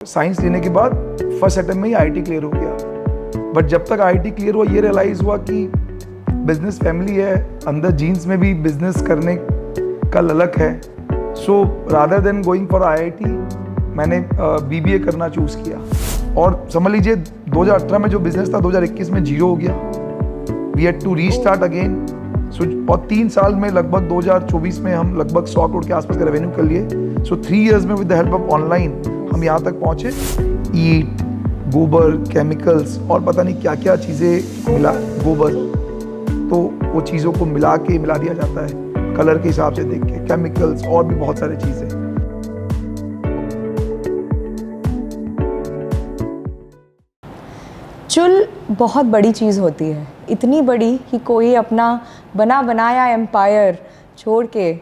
Science लेने के बाद फर्स्ट अटेम्प्ट में ही आईआईटी क्लियर हो गया। बट जब तक आईआईटी क्लियर हुआ ये रियलाइज़ हुआ कि बिजनेस फैमिली है, अंदर जीन्स में भी बिजनेस करने का ललक है। So rather than going for IIT मैंने बीबीए करना चूज़ किया। और समझ लीजिए 2018 में जो बिजनेस था 2021 में जीरो हो गया। We had to restart again. और 3 साल में लगभग 2024 में हम लगभग 100 करोड़ के आसपास का रेवेन्यू कर लिए। सो 3 इयर्स में with the help of online हम यहाँ तक पहुँचे। ईट, गोबर, केमिकल्स और पता नहीं क्या क्या चीज़ें मिला, गोबर तो वो चीज़ों को मिला दिया जाता है कलर के हिसाब से देख के, केमिकल्स और भी बहुत सारी चीज़ें। चुल बहुत बड़ी चीज़ होती है, इतनी बड़ी कि कोई अपना बना बनाया एम्पायर छोड़ के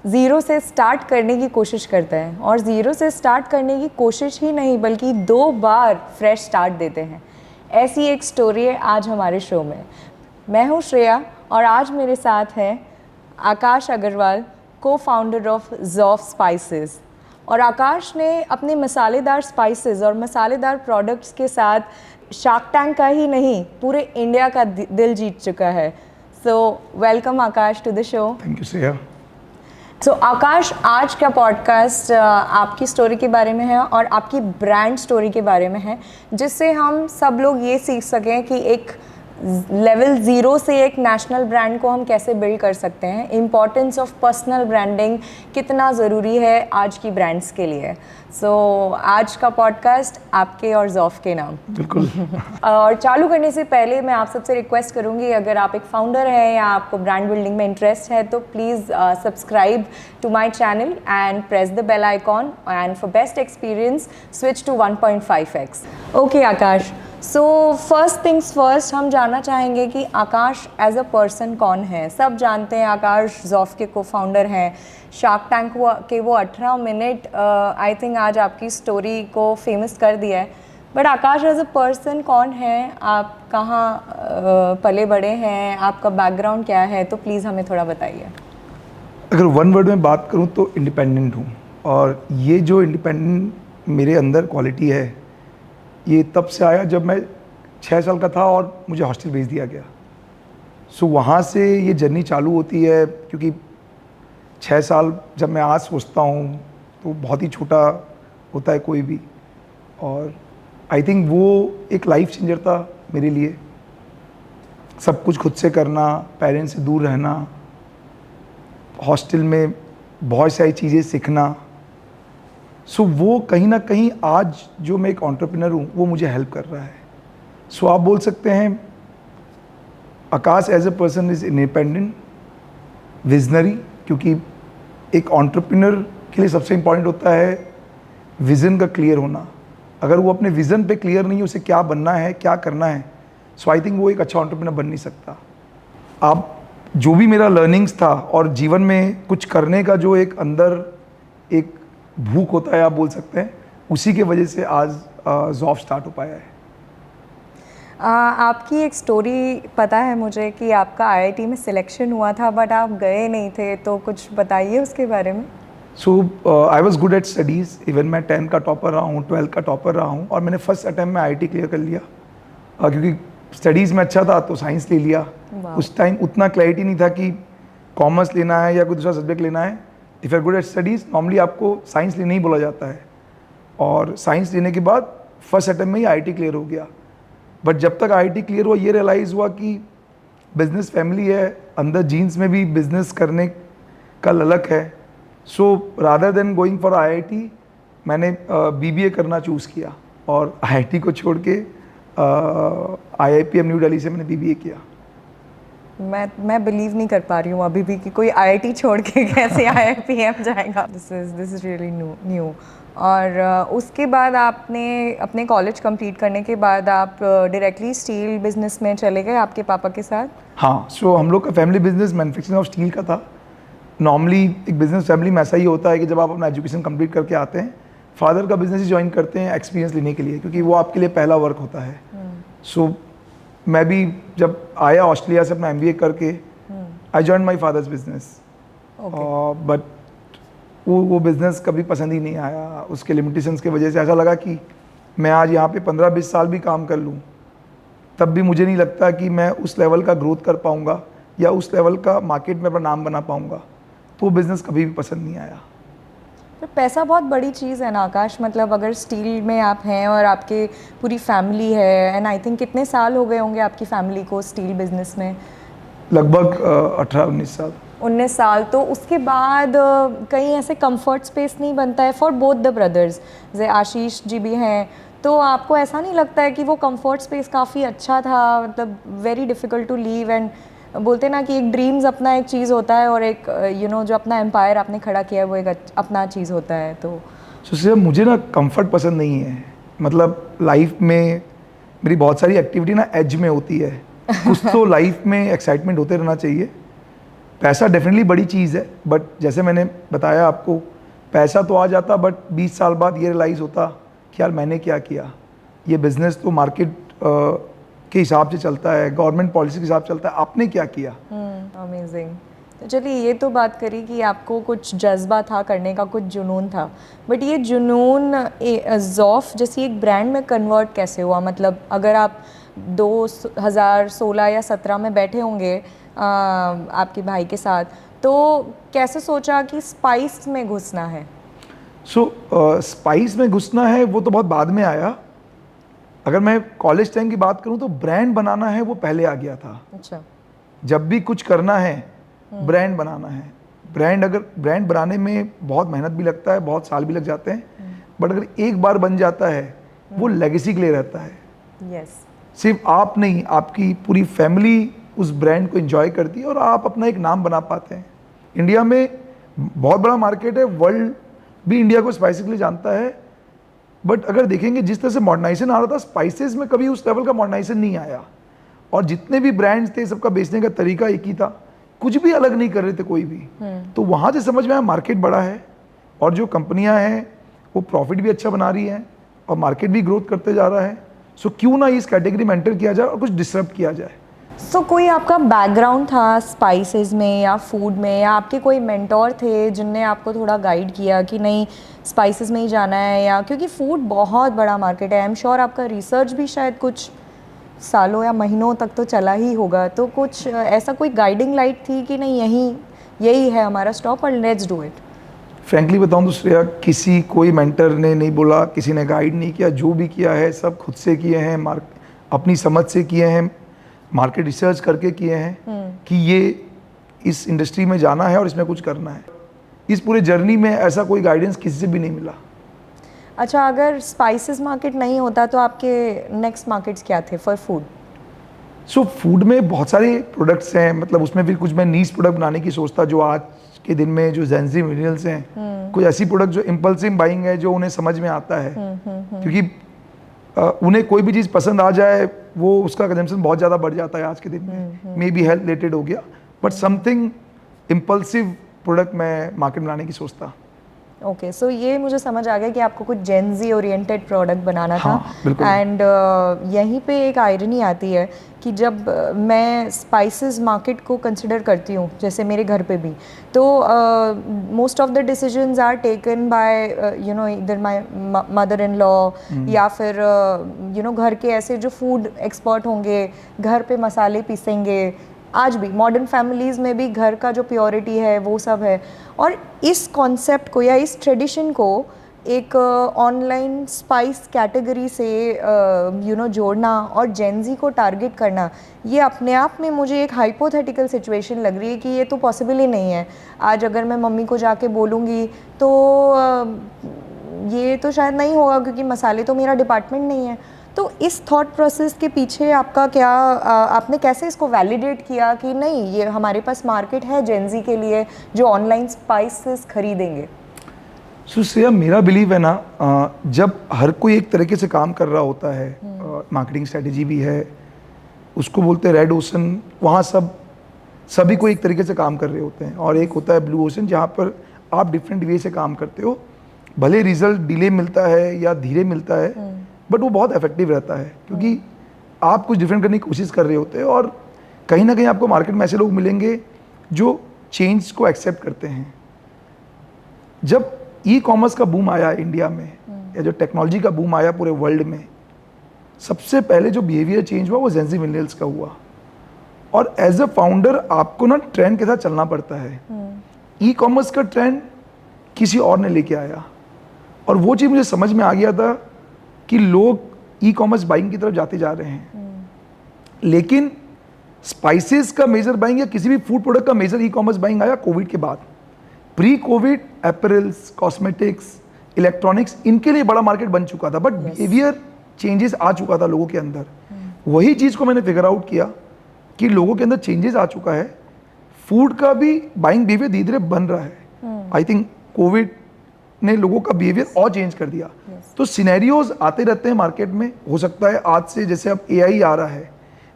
ज़ीरो से स्टार्ट करने की कोशिश करता है। और ज़ीरो से स्टार्ट करने की कोशिश ही नहीं बल्कि 2 बार फ्रेश स्टार्ट देते हैं। ऐसी एक स्टोरी है आज हमारे शो में। मैं हूँ श्रेया और आज मेरे साथ हैं आकाश अग्रवाल, को फाउंडर ऑफ ज़ॉफ स्पाइसेस। और आकाश ने अपने मसालेदार स्पाइसेस और मसालेदार प्रोडक्ट्स के साथ शार्क टैंक का ही नहीं पूरे इंडिया का दिल जीत चुका है। So welcome Akash to the show. Thank you Shreya. So Akash, आज का पॉडकास्ट आपकी स्टोरी के बारे में है और आपकी ब्रांड स्टोरी के बारे में है, जिससे हम सब लोग ये सीख सकें कि एक लेवल 0 से एक नेशनल ब्रांड को हम कैसे बिल्ड कर सकते हैं। इम्पॉर्टेंस ऑफ पर्सनल ब्रांडिंग कितना ज़रूरी है आज की ब्रांड्स के लिए। सो आज का पॉडकास्ट आपके और ज़ॉफ के नाम। बिल्कुल। और चालू करने से पहले मैं आप सबसे रिक्वेस्ट करूंगी, अगर आप एक फाउंडर हैं या आपको ब्रांड बिल्डिंग में इंटरेस्ट है तो please subscribe to my channel and press the bell icon and for best experience switch to 1.5x। Okay Akash, so first things first, हम जानना चाहेंगे कि आकाश एज अ पर्सन कौन है। सब जानते हैं आकाश ज़ॉफ के को फाउंडर हैं। शार्क टैंक के वो 18 मिनट आई थिंक आज आपकी स्टोरी को फेमस कर दिया है। But Akash as a person कौन है, आप कहाँ पले बड़े हैं, आपका बैकग्राउंड क्या है, तो प्लीज़ हमें थोड़ा बताइए। अगर वन वर्ड में बात करूँ तो इंडिपेंडेंट हूँ। और ये जो इंडिपेंडेंट मेरे अंदर क्वालिटी है ये तब से आया जब मैं 6 साल का था और मुझे हॉस्टल भेज दिया गया। सो वहाँ से ये जर्नी चालू होती है, क्योंकि 6 साल जब मैं आज सोचता हूँ तो बहुत ही छोटा होता है कोई भी। और आई थिंक वो एक लाइफ चेंजर था मेरे लिए। सब कुछ खुद से करना, पेरेंट्स से दूर रहना, हॉस्टल में बहुत सारी चीज़ें सीखना। सो वो कहीं ना कहीं आज जो मैं एक एंटरप्रेन्योर हूँ वो मुझे हेल्प कर रहा है। सो आप बोल सकते हैं Akash as a person is independent, visionary, क्योंकि एक एंटरप्रेन्योर के लिए सबसे इम्पॉर्टेंट होता है विज़न का क्लियर होना। अगर वो अपने विज़न पे क्लियर नहीं है उसे क्या बनना है, क्या करना है, सो आई थिंक वो एक अच्छा एंटरप्रेन्योर बन नहीं सकता। आप जो भी मेरा लर्निंग्स था और जीवन में कुछ करने का जो एक अंदर एक भूख होता है, आप बोल सकते हैं, उसी के वजह से आज ज़ॉफ स्टार्ट हो पाया है। आपकी एक स्टोरी पता है मुझे कि आपका आईआईटी में सिलेक्शन हुआ था बट आप गए नहीं थे, तो कुछ बताइए उसके बारे में। So I was good at studies. Even मैं 10 का टॉपर रहा हूँ, 12 का टॉपर रहा हूँ और मैंने फर्स्ट अटैम्प्ट में आईआईटी क्लियर कर लिया। क्योंकि स्टडीज़ में अच्छा था तो साइंस ले लिया। उस टाइम उतना क्लैरिटी नहीं था कि कॉमर्स लेना है या कोई दूसरा सब्जेक्ट लेना है। If you are good at studies normally आपको साइंस लेने ही बोला जाता है। और साइंस लेने के बाद फर्स्ट अटैम्प्ट में ही आईआईटी क्लियर हो गया। बट जब तक आईआईटी क्लियर हुआ ये रियलाइज़ हुआ कि बिजनेस फैमिली है, अंदर जीन्स में भी बिजनेस करने का ललक है। So rather than going for IIT मैंने बीबीए करना चूज़ किया और आईआईटी को छोड़ के आईआईपीएम न्यू दिल्ली से मैंने बीबीए किया। मैं बिलीव नहीं कर पा रही हूँ अभी भी कि कोई आईआईटी छोड़ के कैसे आईआईपीएम जाएगा। This is really new. और उसके बाद आपने अपने कॉलेज कंप्लीट करने के बाद आप डायरेक्टली स्टील बिजनेस में चले गए आपके पापा के साथ? हाँ, सो हम लोग का family business manufacturing of steel का था। नॉर्मली एक बिजनेस फैमिली में ऐसा ही होता है कि जब आप अपना एजुकेशन कंप्लीट करके आते हैं, फादर का बिजनेस ही ज्वाइन करते हैं एक्सपीरियंस लेने के लिए, क्योंकि वो आपके लिए पहला वर्क होता है। सो मैं भी जब आया ऑस्ट्रेलिया से अपना एमबीए करके, I join my father's business. But वो बिज़नेस कभी पसंद ही नहीं आया। उसके लिमिटेशंस की वजह से ऐसा लगा कि मैं आज यहाँ पे 15-20 साल भी काम कर लूँ तब भी मुझे नहीं लगता कि मैं उस लेवल का ग्रोथ कर पाऊँगा या उस लेवल का मार्केट में अपना नाम बना पाऊँगा। तो वो बिज़नेस कभी भी पसंद नहीं आया। तो पैसा बहुत बड़ी चीज़ है ना आकाश, मतलब अगर स्टील में आप हैं और आपके पूरी फैमिली है, एंड आई थिंक कितने साल हो गए होंगे आपकी फैमिली को स्टील बिजनेस में? लगभग 18-19 साल। 19 साल। तो उसके बाद कहीं ऐसे कंफर्ट स्पेस नहीं बनता है फॉर बोथ द ब्रदर्स? जैसे आशीष जी भी हैं, तो आपको ऐसा नहीं लगता है कि वो कंफर्ट स्पेस काफ़ी अच्छा था, मतलब very difficult to leave? And बोलते ना कि एक ड्रीम्स अपना एक चीज़ होता है और एक जो अपना एम्पायर आपने खड़ा किया है वो एक अपना चीज़ होता है। तो सिर्फ मुझे ना कंफर्ट पसंद नहीं है। मतलब लाइफ में मेरी बहुत सारी एक्टिविटी ना एज में होती है। कुछ तो लाइफ में एक्साइटमेंट होते रहना चाहिए। पैसा डेफिनेटली बड़ी चीज़ है, बट जैसे मैंने बताया आपको, पैसा तो आ जाता बट 20 साल बाद ये रियलाइज़ होता कि यार मैंने क्या किया। ये बिज़नेस तो मार्केट के हिसाब से चलता है, गवर्नमेंट पॉलिसी के हिसाब से चलता है, आपने क्या किया। अमेजिंग। तो चलिए ये तो बात करी कि आपको कुछ जज्बा था करने का, कुछ जुनून था, बट ये जुनून ज़ौफ़ जैसी एक ब्रांड में कन्वर्ट कैसे हुआ? मतलब अगर आप 2016 या 17 में बैठे होंगे आपके भाई के साथ, तो कैसे सोचा कि स्पाइस में घुसना है? स्पाइस में घुसना है वो तो बहुत बाद में आया। अगर मैं कॉलेज टाइम की बात करूं तो ब्रांड बनाना है वो पहले आ गया था। अच्छा। जब भी कुछ करना है ब्रांड बनाना है। ब्रांड बनाने में बहुत मेहनत भी लगता है, बहुत साल भी लग जाते हैं, बट अगर एक बार बन जाता है वो लेगेसी के लिए रहता है। यस। सिर्फ आप नहीं, आपकी पूरी फैमिली उस ब्रांड को एंजॉय करती है और आप अपना एक नाम बना पाते हैं। इंडिया में बहुत बड़ा मार्केट है, वर्ल्ड भी इंडिया को स्पाइसेस के लिए जानता है, बट अगर देखेंगे जिस तरह से मॉडर्नाइजेशन आ रहा था, स्पाइसेस में कभी उस लेवल का मॉडर्नाइजेशन नहीं आया। और जितने भी ब्रांड्स थे सबका बेचने का तरीका एक ही था, कुछ भी अलग नहीं कर रहे थे कोई भी। तो वहाँ से समझ में आया मार्केट बड़ा है और जो कंपनियाँ हैं वो प्रॉफिट भी अच्छा बना रही हैं और मार्केट भी ग्रोथ करते जा रहा है। सो क्यों ना इस कैटेगरी में एंटर किया जाए और कुछ डिसरप्ट किया जाए। सो कोई आपका बैकग्राउंड था स्पाइसेस में या फूड में, या आपके कोई मेंटोर थे जिनने आपको थोड़ा गाइड किया कि नहीं स्पाइसेस में ही जाना है? या क्योंकि फूड बहुत बड़ा मार्केट है, आई एम श्योर आपका रिसर्च भी शायद कुछ सालों या महीनों तक तो चला ही होगा, तो कुछ ऐसा कोई गाइडिंग लाइट थी कि नहीं यही है हमारा स्टॉप और लेट्स डू इट? फ्रैंकली बताऊं तो श्रेया, किसी कोई मेंटर ने नहीं बोला, किसी ने गाइड नहीं किया। जो भी किया है सब खुद से किए हैं, अपनी समझ से किए हैं, मार्केट रिसर्च करके किए हैं कि ये इस इंडस्ट्री में जाना है और इसमें कुछ करना है। इस पूरे जर्नी में ऐसा कोई गाइडेंस किसी से भी नहीं मिला। अच्छा, अगर स्पाइसेस मार्केट नहीं होता तो आपके नेक्स्ट मार्केट्स क्या थे फॉर फूड? फूड में बहुत सारे प्रोडक्ट्स हैं, मतलब उसमें फिर कुछ मैं नीश प्रोडक्ट बनाने की सोचता, जो आज के दिन में जो जेंजी मिलियंस हैं, कोई ऐसी प्रोडक्ट जो इम्पल्सिव बाइंग है, जो उन्हें समझ में आता है। क्योंकि उन्हें कोई भी चीज़ पसंद आ जाए वो उसका कंजम्पशन बहुत ज़्यादा बढ़ जाता है आज के दिन में। मे बी हेल्थ रिलेटेड हो गया, बट समथिंग इम्पल्सिव प्रोडक्ट मैं मार्केट में लाने की सोचता। ओके, सो ये मुझे समझ आ गया कि आपको कुछ जेनजी ओरिएंटेड प्रोडक्ट बनाना था। बिल्कुल। एंड यहीं पे एक आयरनी आती है कि जब मैं स्पाइसेस मार्केट को कंसिडर करती हूँ, जैसे मेरे घर पे भी, तो most of the decisions are taken by इधर माय मदर इन लॉ, या फिर घर के ऐसे जो फूड एक्सपर्ट होंगे, घर पे मसाले पीसेंगे। आज भी मॉडर्न फैमिलीज़ में भी घर का जो प्योरिटी है वो सब है, और इस कॉन्सेप्ट को या इस ट्रेडिशन को एक ऑनलाइन स्पाइस कैटेगरी से जोड़ना और जेनजी को टारगेट करना, ये अपने आप में मुझे एक हाइपोथेटिकल सिचुएशन लग रही है कि ये तो पॉसिबल ही नहीं है। आज अगर मैं मम्मी को जाके बोलूँगी तो ये तो शायद नहीं होगा क्योंकि मसाले तो मेरा डिपार्टमेंट नहीं है। तो इस थॉट प्रोसेस के पीछे आपका क्या, आपने कैसे इसको वैलिडेट किया कि नहीं ये हमारे पास मार्केट है जेनजी के लिए जो ऑनलाइन स्पाइसेस खरीदेंगे? श्रेया, मेरा बिलीव है ना, जब हर कोई एक तरीके से काम कर रहा होता है, मार्केटिंग स्ट्रेटेजी भी है, उसको बोलते हैं रेड ओशन, वहाँ सभी को एक तरीके से काम कर रहे होते हैं, और एक होता है ब्लू ओशन जहाँ पर आप डिफरेंट वे से काम करते हो। भले रिजल्ट डिले मिलता है या धीरे मिलता है, बट वो बहुत इफेक्टिव रहता है क्योंकि आप कुछ डिफरेंट करने की कोशिश कर रहे होते हैं, और कहीं ना कहीं आपको मार्केट में ऐसे लोग मिलेंगे जो चेंज को एक्सेप्ट करते हैं। जब ई कॉमर्स का बूम आया इंडिया में, या जो टेक्नोलॉजी का बूम आया पूरे वर्ल्ड में, सबसे पहले जो बिहेवियर चेंज हुआ वो जेन ज़ी मिलेनियल्स का हुआ। और एज अ फाउंडर आपको ना ट्रेंड के साथ चलना पड़ता है। ई कॉमर्स का ट्रेंड किसी और ने लेके आया, और वो चीज़ मुझे समझ में आ गया था कि लोग ई कॉमर्स बाइंग की तरफ जाते जा रहे हैं। लेकिन स्पाइसेस का मेजर बाइंग या किसी भी फूड प्रोडक्ट का मेजर ई कॉमर्स बाइंग आया कोविड के बाद। प्री कोविड एपरल्स, कॉस्मेटिक्स, इलेक्ट्रॉनिक्स, इनके लिए बड़ा मार्केट बन चुका था, बट बिहेवियर चेंजेस आ चुका था लोगों के अंदर। वही चीज़ को मैंने फिगर आउट किया कि लोगों के अंदर चेंजेस आ चुका है, फूड का भी बाइंग बिहेवियर धीरे धीरे बन रहा है। आई थिंक कोविड ने लोगों का बिहेवियर और चेंज कर दिया। तो सिनेरियोज आते रहते हैं मार्केट में। हो सकता है आज से, जैसे अब एआई आ रहा है,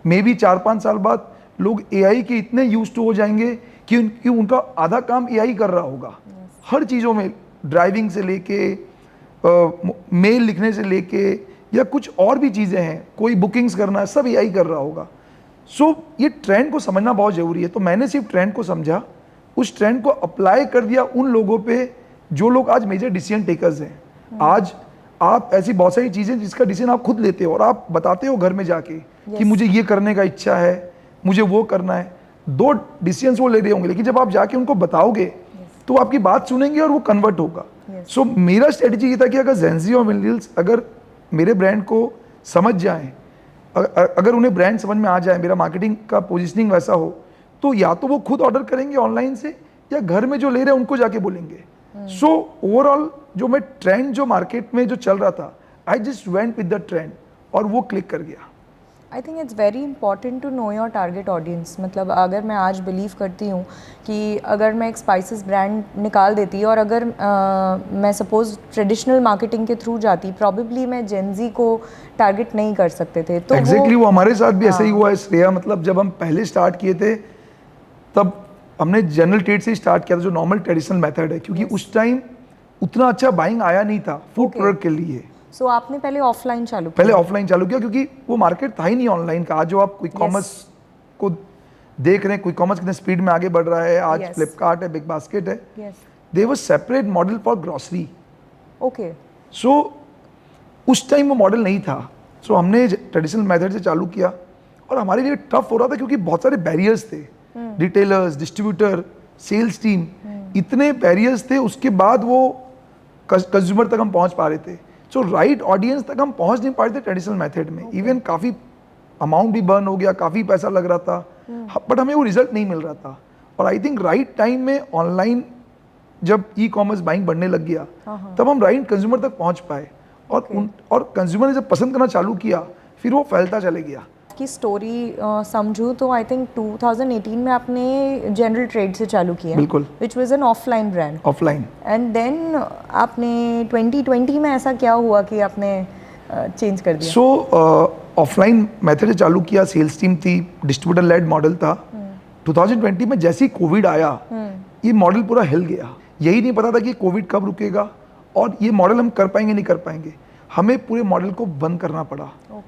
मे बी 4-5 साल बाद लोग एआई के इतने यूज टू हो जाएंगे कि उनका आधा काम एआई कर रहा होगा। हर चीज़ों में, ड्राइविंग से लेके मेल लिखने से लेके या कुछ और भी चीज़ें हैं, कोई बुकिंग्स करना है, सब एआई कर रहा होगा। सो ये ट्रेंड को समझना बहुत ज़रूरी है। तो मैंने सिर्फ ट्रेंड को समझा, उस ट्रेंड को अप्लाई कर दिया उन लोगों पे जो लोग आज मेजर डिसीजन टेकर्स हैं। आज आप ऐसी बहुत सारी चीज़ें जिसका डिसीजन आप खुद लेते हो और आप बताते हो घर में जाके कि मुझे ये करने का इच्छा है, मुझे वो करना है। 2 डिसीजंस वो ले रहे होंगे, लेकिन जब आप जाके उनको बताओगे तो आपकी बात सुनेंगे और वो कन्वर्ट होगा। सो मेरा स्ट्रेटजी ये था कि अगर जेन ज़ी और मिलेनियल्स अगर मेरे ब्रांड को समझ जाएं, अगर उन्हें ब्रांड समझ में आ जाए, मेरा मार्केटिंग का पोजीशनिंग वैसा हो, तो या तो वो खुद ऑर्डर करेंगे ऑनलाइन से, या घर में जो ले रहे हैं उनको जाके बोलेंगे। सो ओवरऑल जो मैं ट्रेंड जो मार्केट में जो चल रहा था, I just went with the trend और वो क्लिक कर गया। I think it's very important to know your target audience. मतलब अगर मैं आज बिलीव करती हूँ कि अगर मैं एक स्पाइसेस ब्रांड निकाल देती और अगर मैं सपोज ट्रेडिशनल मार्केटिंग के थ्रू जाती, प्रॉबेबली मैं जेन ज़ी को टारगेट नहीं कर सकते थे। तो एग्जैक्टली वो हमारे साथ भी ऐसा ही हुआ है श्रेया। मतलब जब हम पहले स्टार्ट किए थे तब हमने जनरल ट्रेड से स्टार्ट किया था, जो नॉर्मल ट्रेडिशनल मेथड है, क्योंकि उस टाइम उतना अच्छा बाइंग आया नहीं था फूड प्रोडक्ट के लिए। सो आपने पहले ऑफलाइन चालू किया? पहले ऑफलाइन चालू किया, क्योंकि वो मार्केट था ही नहीं ऑनलाइन का। आज जो आप क्विक कॉमर्स को देख रहे हैं, क्विक कॉमर्स कितने स्पीड में आगे बढ़ रहा है। आज फ्लिपकार्ट है, बिग बास्केट है, they was separate model for grocery. Okay. So उस टाइम वो मॉडल नहीं था। सो हमने ट्रेडिशनल मेथड से चालू किया और हमारे लिए टफ हो रहा था, क्योंकि बहुत सारे बैरियर्स थे। रिटेलर्स, डिस्ट्रीब्यूटर, सेल्स टीम, इतने बैरियर्स थे। उसके बाद वो कंज्यूमर तक हम पहुंच पा रहे थे। सो राइट ऑडियंस तक हम पहुंच नहीं पा रहे थे ट्रेडिशनल मेथड में। इवन काफ़ी अमाउंट भी बर्न हो गया, काफ़ी पैसा लग रहा था, बट हमें वो रिजल्ट नहीं मिल रहा था। और आई थिंक राइट टाइम में ऑनलाइन जब ई कॉमर्स बाइंग बढ़ने लग गया, तब हम राइट कंज्यूमर तक पहुंच पाए। और कंज्यूमर ने जब पसंद करना चालू किया, फिर वो फैलता चले गया। की स्टोरी समझूं तो आई थिंक 2018 में आपने जनरल ट्रेड से चालू किया, बिल्कुल, which was an offline brand. Offline. And then आपने 2020 में ऐसा क्या हुआ कि आपने चेंज कर दिया? सो ऑफलाइन मेथड से चालू किया, सेल्स टीम थी, डिस्ट्रीब्यूटर लेड मॉडल था। 2020 में जैसे ही कोविड आया, ये मॉडल पूरा हिल गया। यही नहीं पता था कि कोविड कब रुकेगा और ये मॉडल हम कर पाएंगे नहीं कर पाएंगे। हमें पूरे मॉडल को बंद करना पड़ा।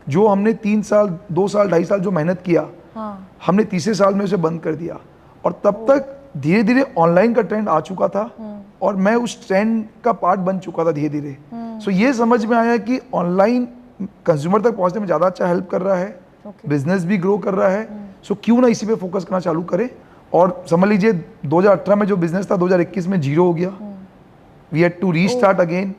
जो हमने 3 साल, 2 साल, 2.5 साल जो मेहनत किया, हमने तीसरे साल में उसे बंद कर दिया। और तब तक धीरे धीरे ऑनलाइन का ट्रेंड आ चुका था और मैं उस ट्रेंड का पार्ट बन चुका था धीरे धीरे। सो ये समझ में आया कि ऑनलाइन कंज्यूमर तक पहुंचने में ज़्यादा अच्छा हेल्प कर रहा है, बिजनेस भी ग्रो कर रहा है। सो क्यों ना इसी पे फोकस करना चालू करें। और समझ लीजिए 2018 में जो बिजनेस था 2021 में जीरो हो गया। We had to restart again.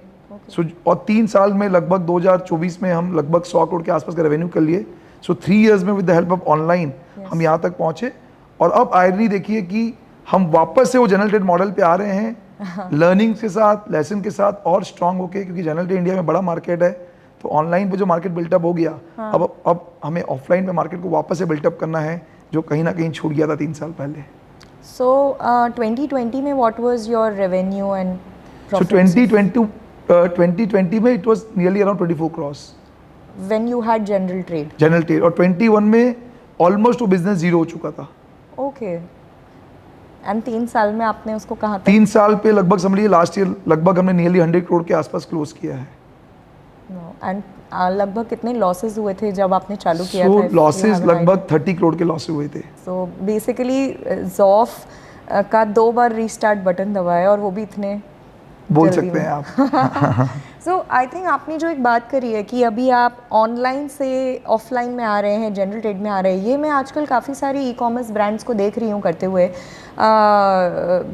So और 3 साल में लगभग 2024 में हम लगभग 100 करोड़ के आसपास का रेवेन्यू कर लिए। सो 3 इयर्स में with the help of online हम यहाँ तक पहुँचे। और अब आयरनी देखिए कि हम वापस से वो जनरल ट्रेड मॉडल पे आ रहे हैं, लर्निंग के साथ, लेसन के साथ और स्ट्रांग होके, क्योंकि जनरल ट्रेड इंडिया में बड़ा मार्केट है। तो ऑनलाइन पे जो मार्केट बिल्टअप हो गया, अब हमें ऑफलाइन पे मार्केट को वापस से बिल्टअप करना है, जो कहीं ना कहीं छूट गया था 3 साल पहले। सो 2020 में what was your revenue and so 2020 में it was nearly around 24 crores when you had general trade. और 21 में ऑलमोस्ट वो बिजनेस जीरो हो चुका था। ओके। एंड 3 साल में आपने उसको कहाँ तक? 3 साल पे लगभग समझिए लास्ट ईयर लगभग हमने नियरली 100 करोड़ के आसपास क्लोज किया है। एंड लगभग कितने लॉसेस हुए थे जब आपने चालू किया था? लॉसेस लगभग 30 करोड़ के लॉसेस हुए थे। सो बेसिकली ज़ॉफ का 2 बार रीस्टार्ट बटन दबाया और वो भी इतने बोल जल्दी सकते में। हैं आप। सो आई थिंक आपने जो एक बात करी है कि अभी आप ऑनलाइन से ऑफलाइन में आ रहे हैं, जनरल ट्रेड में आ रहे हैं, ये मैं आजकल काफ़ी सारी ई कॉमर्स ब्रांड्स को देख रही हूँ करते हुए।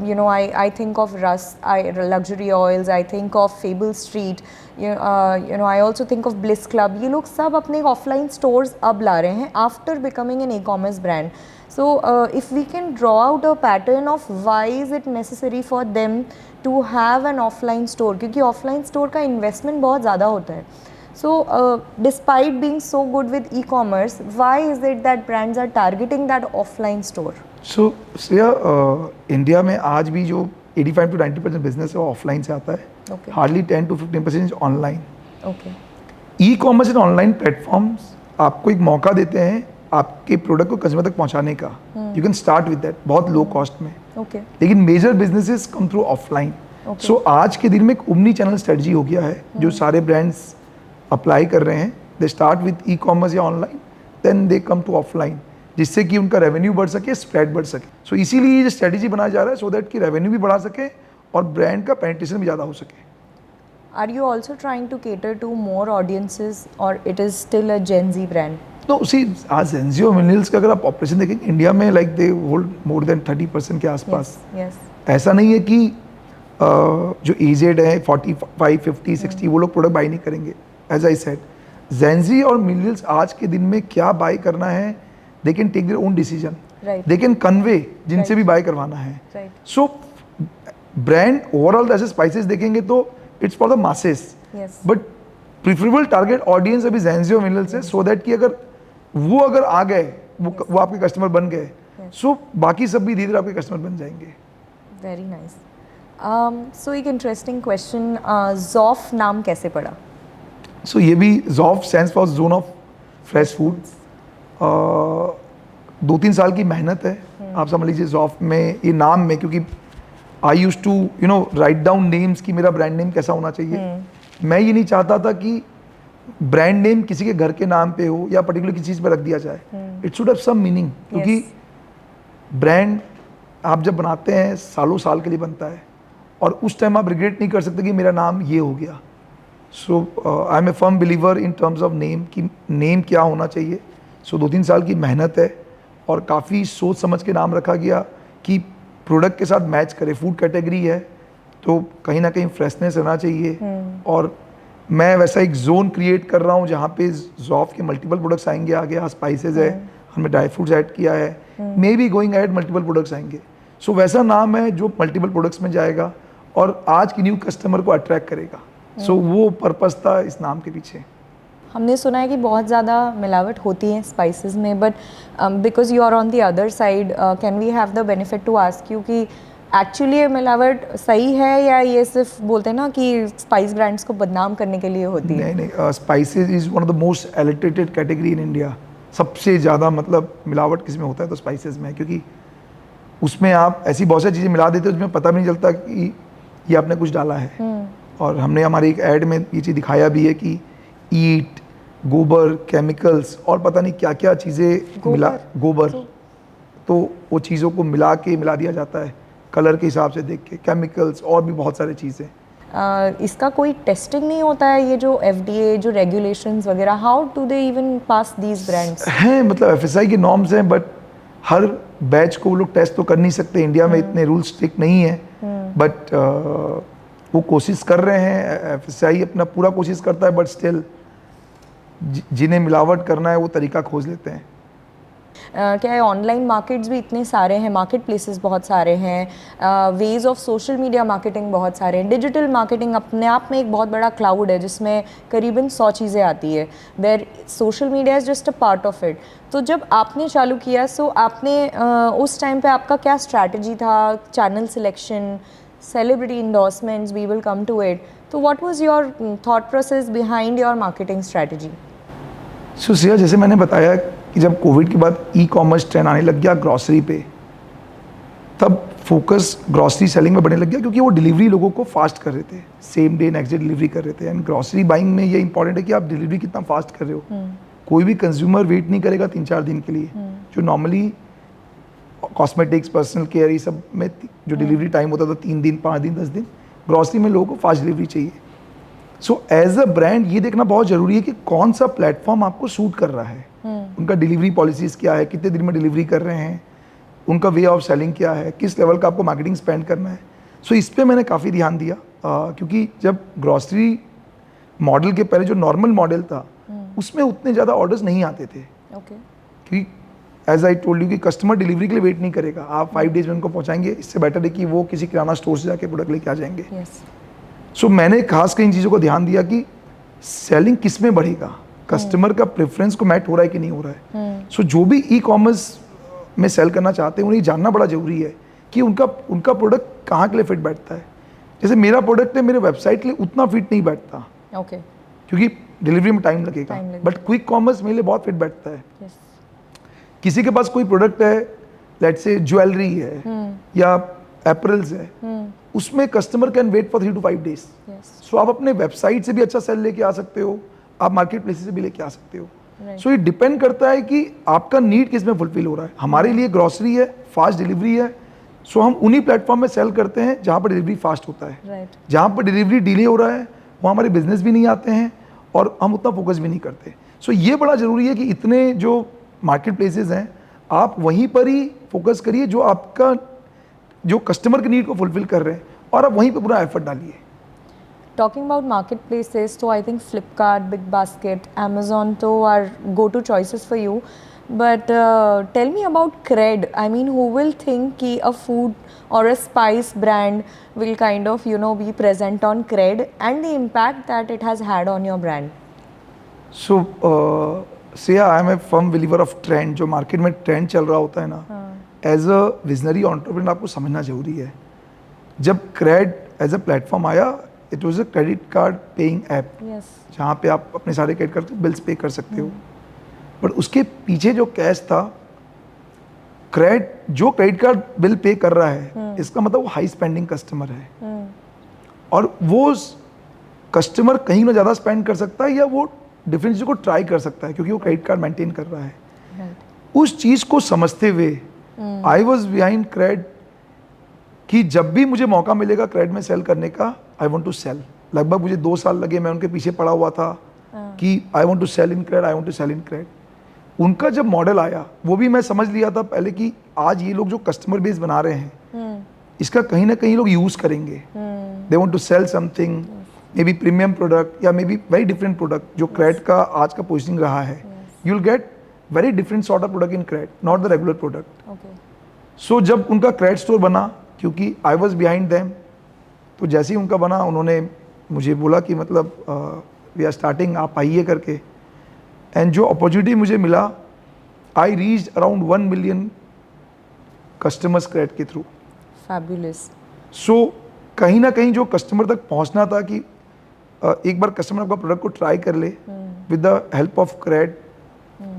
You know, I think of Ras, I luxury oils, I think of Fable Street, you know, I also think of Bliss Club. ये लोग सब अपने ऑफलाइन स्टोर्स अब ला रहे हैं after becoming an e-commerce brand. So if we can draw out a pattern of why is it necessary for them to have an offline store, क्योंकि offline store का investment बहुत ज़्यादा होता है. So despite being so good with e-commerce, why is it that brands are targeting that offline store? So Shreya, India में आज भी जो 85 to 90% बिजनेस है वो ऑफलाइन से आता है. Okay. Hardly 10 to 15% online. Okay. E commerce and online platforms आपको एक मौका देते हैं आपके प्रोडक्ट को कस्टमर तक पहुंचाने का. You can start with that बहुत लो कॉस्ट में. Okay. लेकिन major businesses come through offline. Okay. So आज के दिन में एक ओमनी चैनल स्ट्रेटजी हो गया है जो सारे ब्रांड्स अप्लाई कर रहे हैं. They start with e commerce या online, then they come to offline, जिससे कि उनका रेवेन्यू बढ़ सके, स्प्रेड बढ़ सके. सो इसीलिए ये स्ट्रेटजी बनाया जा रहा है सो दैट कि रेवेन्यू भी बढ़ा सके और ब्रांड का पेनिट्रेशन भी ज़्यादा हो सके. Are you also trying to cater to more audiences, or it is still a Gen Z brand? तो उसी आज एनजीओ और मिलेनियल्स का अगर आप पॉपुलेशन देखेंगे इंडिया में like they hold more than 30% के आसपास. Yes. ऐसा नहीं है कि जो एजेड है 45, 50, 60 वो लोग प्रोडक्ट बाई नहीं करेंगे. एज आई सेड, जेनजी और मिलेनियल्स आज के दिन में क्या बाई करना है, they can take their own decision. Right. They can convey जिनसे भी बाई करवाना है. Right. सो ब्रांड ओवरऑल ऐसे स्पाइसेस देखेंगे तो it's for the masses. Yes. But preferable target audience अभी जेनजी और मिलेनियल्स है सो दैट कि अगर वो आ गए वो आपके कस्टमर बन गए, सो बाकी सब भी धीरे धीरे आपके कस्टमर बन जाएंगे. Very nice. So एक interesting question, Zoff नाम कैसे पड़ा? सो ये भी जॉफ stands for zone of fresh foods. 2-3 साल की मेहनत है. आप समझ लीजिए जॉफ में ये नाम में, क्योंकि I use to you know write down names कि मेरा ब्रांड नेम कैसा होना चाहिए. मैं ये नहीं चाहता था कि ब्रांड नेम किसी के घर के नाम पे हो या पर्टिकुलर किसी चीज़ पे रख दिया जाए. It should have some meaning, क्योंकि ब्रांड आप जब बनाते हैं सालों साल के लिए बनता है और उस टाइम आप रिग्रेट नहीं कर सकते कि मेरा नाम ये हो गया. So I am a firm believer in terms of name कि नेम क्या होना चाहिए. सो 2-3 साल की मेहनत है और काफ़ी सोच समझ के नाम रखा गया कि प्रोडक्ट के साथ मैच करे. फूड कैटेगरी है तो कहीं ना कहीं फ्रेशनेस रहना चाहिए. और मैं वैसा एक जोन क्रिएट कर रहा हूँ जहाँ पे जॉफ के मल्टीपल प्रोडक्ट्स आएंगे. आगे स्पाइसेस है, हमने ड्राई फ्रूट्स ऐड किया है, maybe going add multiple products आएंगे. सो वैसा नाम है जो मल्टीपल प्रोडक्ट्स में जाएगा और आज की न्यू कस्टमर को अट्रैक्ट करेगा. सो वो पर्पस था इस नाम के पीछे. हमने सुना है कि बहुत ज़्यादा मिलावट होती है स्पाइसेस में, but because you are on the other side, can we have the benefit to ask you कि एक्चुअली ये मिलावट सही है या ये सिर्फ बोलते हैं ना कि स्पाइस ब्रांड्स को बदनाम करने के लिए होती है? नहीं, spices is one of the most elevated category in India. सबसे ज़्यादा मतलब मिलावट किस में होता है तो स्पाइसेस में, क्योंकि उसमें आप ऐसी बहुत सारी चीज़ें मिला देते हो जिसमें पता भी नहीं चलता कि ये आपने कुछ डाला है. और हमने हमारे एक ऐड में ये चीज़ दिखाया भी है कि ईट, गोबर, केमिकल्स और पता नहीं क्या क्या चीज़ें मिला. गोबर तो वो चीज़ों को मिला दिया जाता है कलर के हिसाब से देख के, केमिकल्स और भी बहुत सारी चीज़ें. इसका कोई टेस्टिंग नहीं होता है? ये जो FDA जो रेगुलेशंस वगैरह, how do they even pass these brands? हैं मतलब FSI के नॉर्म्स हैं, बट हर बैच को वो लोग टेस्ट तो कर नहीं सकते. इंडिया में इतने रूल्स स्ट्रिक्ट नहीं है, बट वो कोशिश कर रहे हैं. FSI अपना पूरा कोशिश करता है, बट स्टिल जिन्हें मिलावट करना है वो तरीका खोज लेते हैं. क्या है, ऑनलाइन मार्केट्स भी इतने सारे हैं, मार्केट प्लेसेस बहुत सारे हैं, ways of social media marketing बहुत सारे हैं, डिजिटल मार्केटिंग अपने आप में एक बहुत बड़ा क्लाउड है जिसमें करीबन 100 चीज़ें आती है. Where social media is just a part of it. तो जब आपने चालू किया, सो आपने उस टाइम पे आपका क्या स्ट्रैटेजी था? Channel selection, celebrity endorsements, we will come to it. तो what was your thought process behind your marketing strategy? So Siya, जैसे मैंने बताया कि जब कोविड के बाद ई कॉमर्स ट्रेंड आने लग गया ग्रॉसरी पे, तब फोकस ग्रॉसरी सेलिंग में बढ़ने लग गया, क्योंकि वो डिलीवरी लोगों को फास्ट कर रहे थे, same day next day delivery कर रहे थे. एंड ग्रॉसरी बाइंग में ये इंपॉर्टेंट है कि आप डिलीवरी कितना फास्ट कर रहे हो. कोई भी कंज्यूमर वेट नहीं करेगा 3-4 दिन के लिए. जो नॉर्मली कॉस्मेटिक्स, पर्सनल केयर, ये सब में जो डिलीवरी टाइम होता था 3 दिन, 5 दिन, 10 दिन, ग्रॉसरी में लोगों को फास्ट डिलीवरी चाहिए. सो एज अ ब्रांड ये देखना बहुत ज़रूरी है कि कौन सा प्लेटफॉर्म आपको सूट कर रहा है, उनका डिलीवरी पॉलिसीज़ क्या है, कितने दिन में डिलीवरी कर रहे हैं, उनका वे ऑफ सेलिंग क्या है, किस लेवल का आपको मार्केटिंग स्पेंड करना है. सो इस पर मैंने काफ़ी ध्यान दिया, क्योंकि जब ग्रॉसरी मॉडल के पहले जो नॉर्मल मॉडल था उसमें उतने ज़्यादा ऑर्डर्स नहीं आते थे. क्योंकि एज आई टोल्ड यू कि कस्टमर डिलीवरी के लिए वेट नहीं करेगा, आप 5 डेज में उनको पहुंचाएंगे, इससे बेटर है कि वो किसी किराना स्टोर से जाके प्रोडक्ट लेके आ जाएंगे. सो मैंने खास कर इन चीज़ों को ध्यान दिया कि सेलिंग किस में बढ़ेगा, कस्टमर का प्रेफरेंस को मैट हो रहा है कि नहीं हो रहा है. सो जो भी ई कॉमर्स में सेल करना चाहते हैं उन्हें जानना बड़ा ज़रूरी है कि उनका प्रोडक्ट कहाँ के लिए फिट बैठता है. जैसे मेरा प्रोडक्ट है, मेरे वेबसाइट के लिए उतना फिट नहीं बैठता, क्योंकि डिलीवरी में टाइम लगेगा, बट क्विक कॉमर्स मेरे लिए बहुत फिट बैठता है. किसी के पास कोई प्रोडक्ट है, लेट्स से ज्वेलरी है या एपरल्स है, उसमें customer can wait for 3 to 5 days. So आप अपने वेबसाइट से भी अच्छा सेल लेके आ सकते हो, आप मार्केट प्लेस से भी लेके आ सकते हो. सो ये डिपेंड करता है कि आपका नीड किस में फुलफिल हो रहा है. हमारे लिए ग्रॉसरी है, फास्ट डिलीवरी है, सो हम उन्हीं प्लेटफॉर्म में सेल करते हैं जहाँ पर डिलीवरी फास्ट होता है. जहाँ पर डिलीवरी डिले हो रहा है वहाँ हमारे बिजनेस भी नहीं आते हैं और हम उतना फोकस भी नहीं करते. सो ये बड़ा ज़रूरी है कि इतने जो मार्केट प्लेसेस हैं आप वहीं पर ही फोकस करिए जो कस्टमर के नीड को फुलफिल कर रहे हैं, और आप वहीं पर पूरा एफर्ट डालिए. Talking about marketplaces, so I think Flipkart, Big Basket, Amazon to are go-to choices for you. But tell me about Cred. I mean, who will think कि a food or a spice brand will kind of be present on Cred and the impact that it has had on your brand? So, Sia, I am a firm believer of trend. जो market में trend चल रहा होता है ना, as a visionary entrepreneur आपको समझना जरूरी है. जब क्रेड एज अ प्लेटफॉर्म आया, it was a credit card paying app, जहाँ पे आप अपने सारे क्रेडिट कार्ड के बिल्स पे कर सकते हो. बट उसके पीछे जो कैश था, जो क्रेडिट कार्ड बिल पे कर रहा है, इसका मतलब वो हाई स्पेंडिंग कस्टमर है, और वो कस्टमर कहीं ना ज़्यादा स्पेंड कर सकता है या वो डिफरेंट चीज़ों को ट्राई कर सकता है क्योंकि वो क्रेडिट कार्ड मेंटेन कर रहा है. उस चीज़ को समझते हुए आई वॉज बिहाइंड क्रेड कि जब भी मुझे मौका मिलेगा क्रेड में सेल करने का, आई वॉन्ट टू सेल. लगभग मुझे 2 साल लगे, मैं उनके पीछे पड़ा हुआ था कि I want to sell in CRED, I want to sell in CRED. उनका जब मॉडल आया वो भी मैं समझ लिया था पहले कि आज ये लोग जो कस्टमर बेस बना रहे हैं इसका कहीं ना कहीं लोग यूज़ करेंगे. They want to sell something, maybe premium product या maybe very different product. जो क्रेड का आज का पोजिशनिंग रहा है, you will get very different sort of product in CRED, not the regular product. So जब उनका crate store बना, क्योंकि आई वॉज बिहाइंड दैम, तो जैसे ही उनका बना उन्होंने मुझे बोला कि मतलब वी आर स्टार्टिंग, आप आइए करके. एंड जो अपॉर्चुनिटी मुझे मिला, I reached around 1 million customers CRED के थ्रू. Fabulous. सो कहीं ना कहीं जो कस्टमर तक पहुंचना था कि एक बार कस्टमर आपका प्रोडक्ट को ट्राई कर ले, with the help of CRED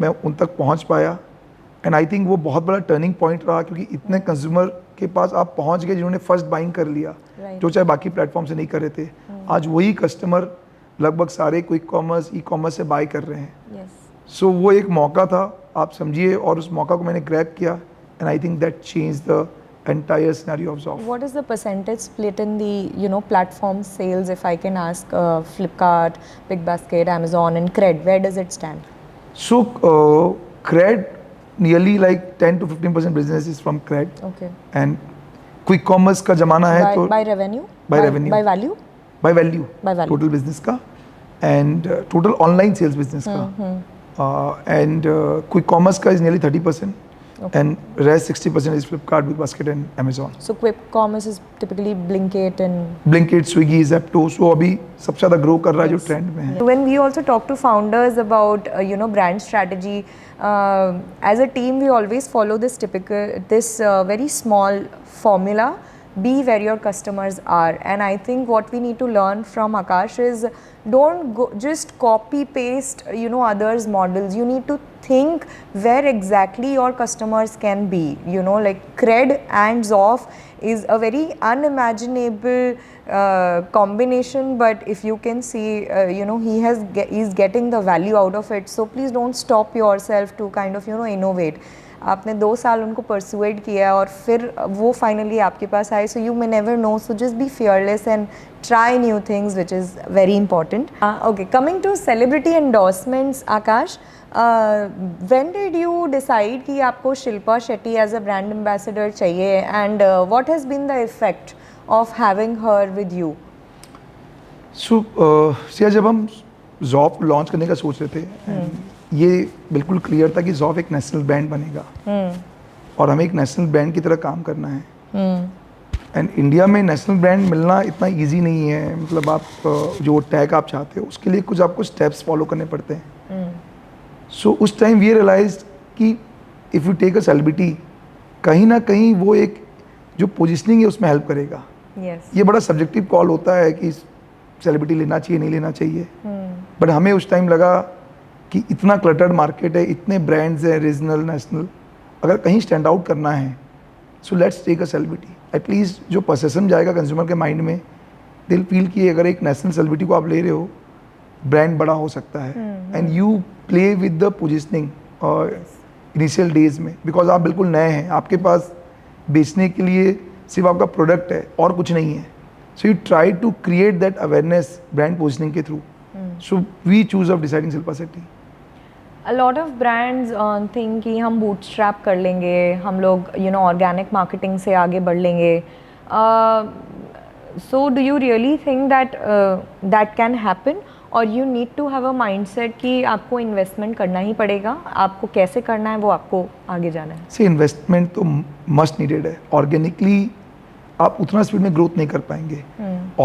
मैं उन तक पहुंच पाया. एंड आई थिंक वो बहुत बड़ा टर्निंग पॉइंट रहा, क्योंकि इतने कंज्यूमर के पास आप पहुंच गए जिन्होंने फर्स्ट बाइंग कर लिया, जो चाहे बाकी प्लेटफॉर्म से नहीं कर रहे थे. आज वही कस्टमर लगभग सारे क्विक कॉमर्स, ई कॉमर्स से बाय कर रहे हैं. सो वो एक मौका था, आप समझिए, और उस मौका को मैंने ग्रैब किया. And I think that change the entire scenario of Zoff. What is the percentage split in the platform sales, if I can ask? Flipkart, Big Basket, Amazon, and Cred, where does it stand? So Cred, nearly like 10 to 15% business is from Cred. Okay. And quick commerce का जमाना है, तो by revenue, by revenue, by value, by value, total business का, and total online sales business का, and quick commerce का is nearly 30%. Okay. And rest 60% is Flipkart, Big Basket and Amazon. So quick commerce is typically Blinkit and Swiggy, Zepto. So अभी सबसे ज़्यादा grow कर रहा है जो trend में है. When we also talk to founders about brand strategy, as a team we always follow this very small formula: be where your customers are. And I think what we need to learn from Akash is don't just copy paste others models. You need to think where exactly your customers can be. Like Cred and Zoff is a very unimaginable combination, but if you can see he's getting the value out of it. So please don't stop yourself to kind of innovate. आपने 2 साल उनको persuade किया और फिर वो finally आपके पास आए. So you may never know, so just be fearless and try new things, which is very important. Okay, coming to celebrity endorsements, Akash, when did you decide कि आपको Shilpa Shetty as a brand ambassador चाहिए, and what has been the effect of having her with you? सो सिया, जब हम जॉफ launch करने का सोच रहे थे, ये बिल्कुल क्लियर था कि जॉफ एक नेशनल ब्रांड बनेगा और हमें एक नेशनल ब्रांड की तरह काम करना है. एंड इंडिया में नेशनल ब्रांड मिलना इतना इजी नहीं है. मतलब आप जो टैग आप चाहते हो उसके लिए कुछ आपको स्टेप्स फॉलो करने पड़ते हैं. सो उस टाइम वी रियलाइज कि if you take a celebrity, कहीं ना कहीं वो एक जो पोजिशनिंग है उसमें हेल्प करेगा. ये बड़ा सब्जेक्टिव कॉल होता है कि सेलिब्रिटी लेना चाहिए नहीं लेना चाहिए, बट हमें उस टाइम लगा कि इतना क्लटर्ड मार्केट है, इतने ब्रांड्स हैं रीजनल नेशनल, अगर कहीं स्टैंड आउट करना है so let's take a celebrity. At least जो परसेप्शन जाएगा कंज्यूमर के माइंड में, दे विल फील कि अगर एक नेशनल सेलिब्रिटी को आप ले रहे हो, ब्रांड बड़ा हो सकता है. And you play with the positioning और इनिशियल डेज में, बिकॉज आप बिल्कुल नए हैं, आपके पास बेचने के लिए सिर्फ आपका प्रोडक्ट है और कुछ नहीं है. So you try to create that awareness brand positioning के through. So we choose of deciding Shilpa Shetty. A lot of brands think कि हम bootstrap कर लेंगे, हम लोग organic marketing से आगे बढ़ लेंगे. So do you really think that that can happen, or you need to have a mindset कि आपको investment करना ही पड़ेगा, आपको कैसे करना है वो आपको आगे जाना है? See, investment तो must needed है. Organically आप उतना स्पीड में ग्रोथ नहीं कर पाएंगे.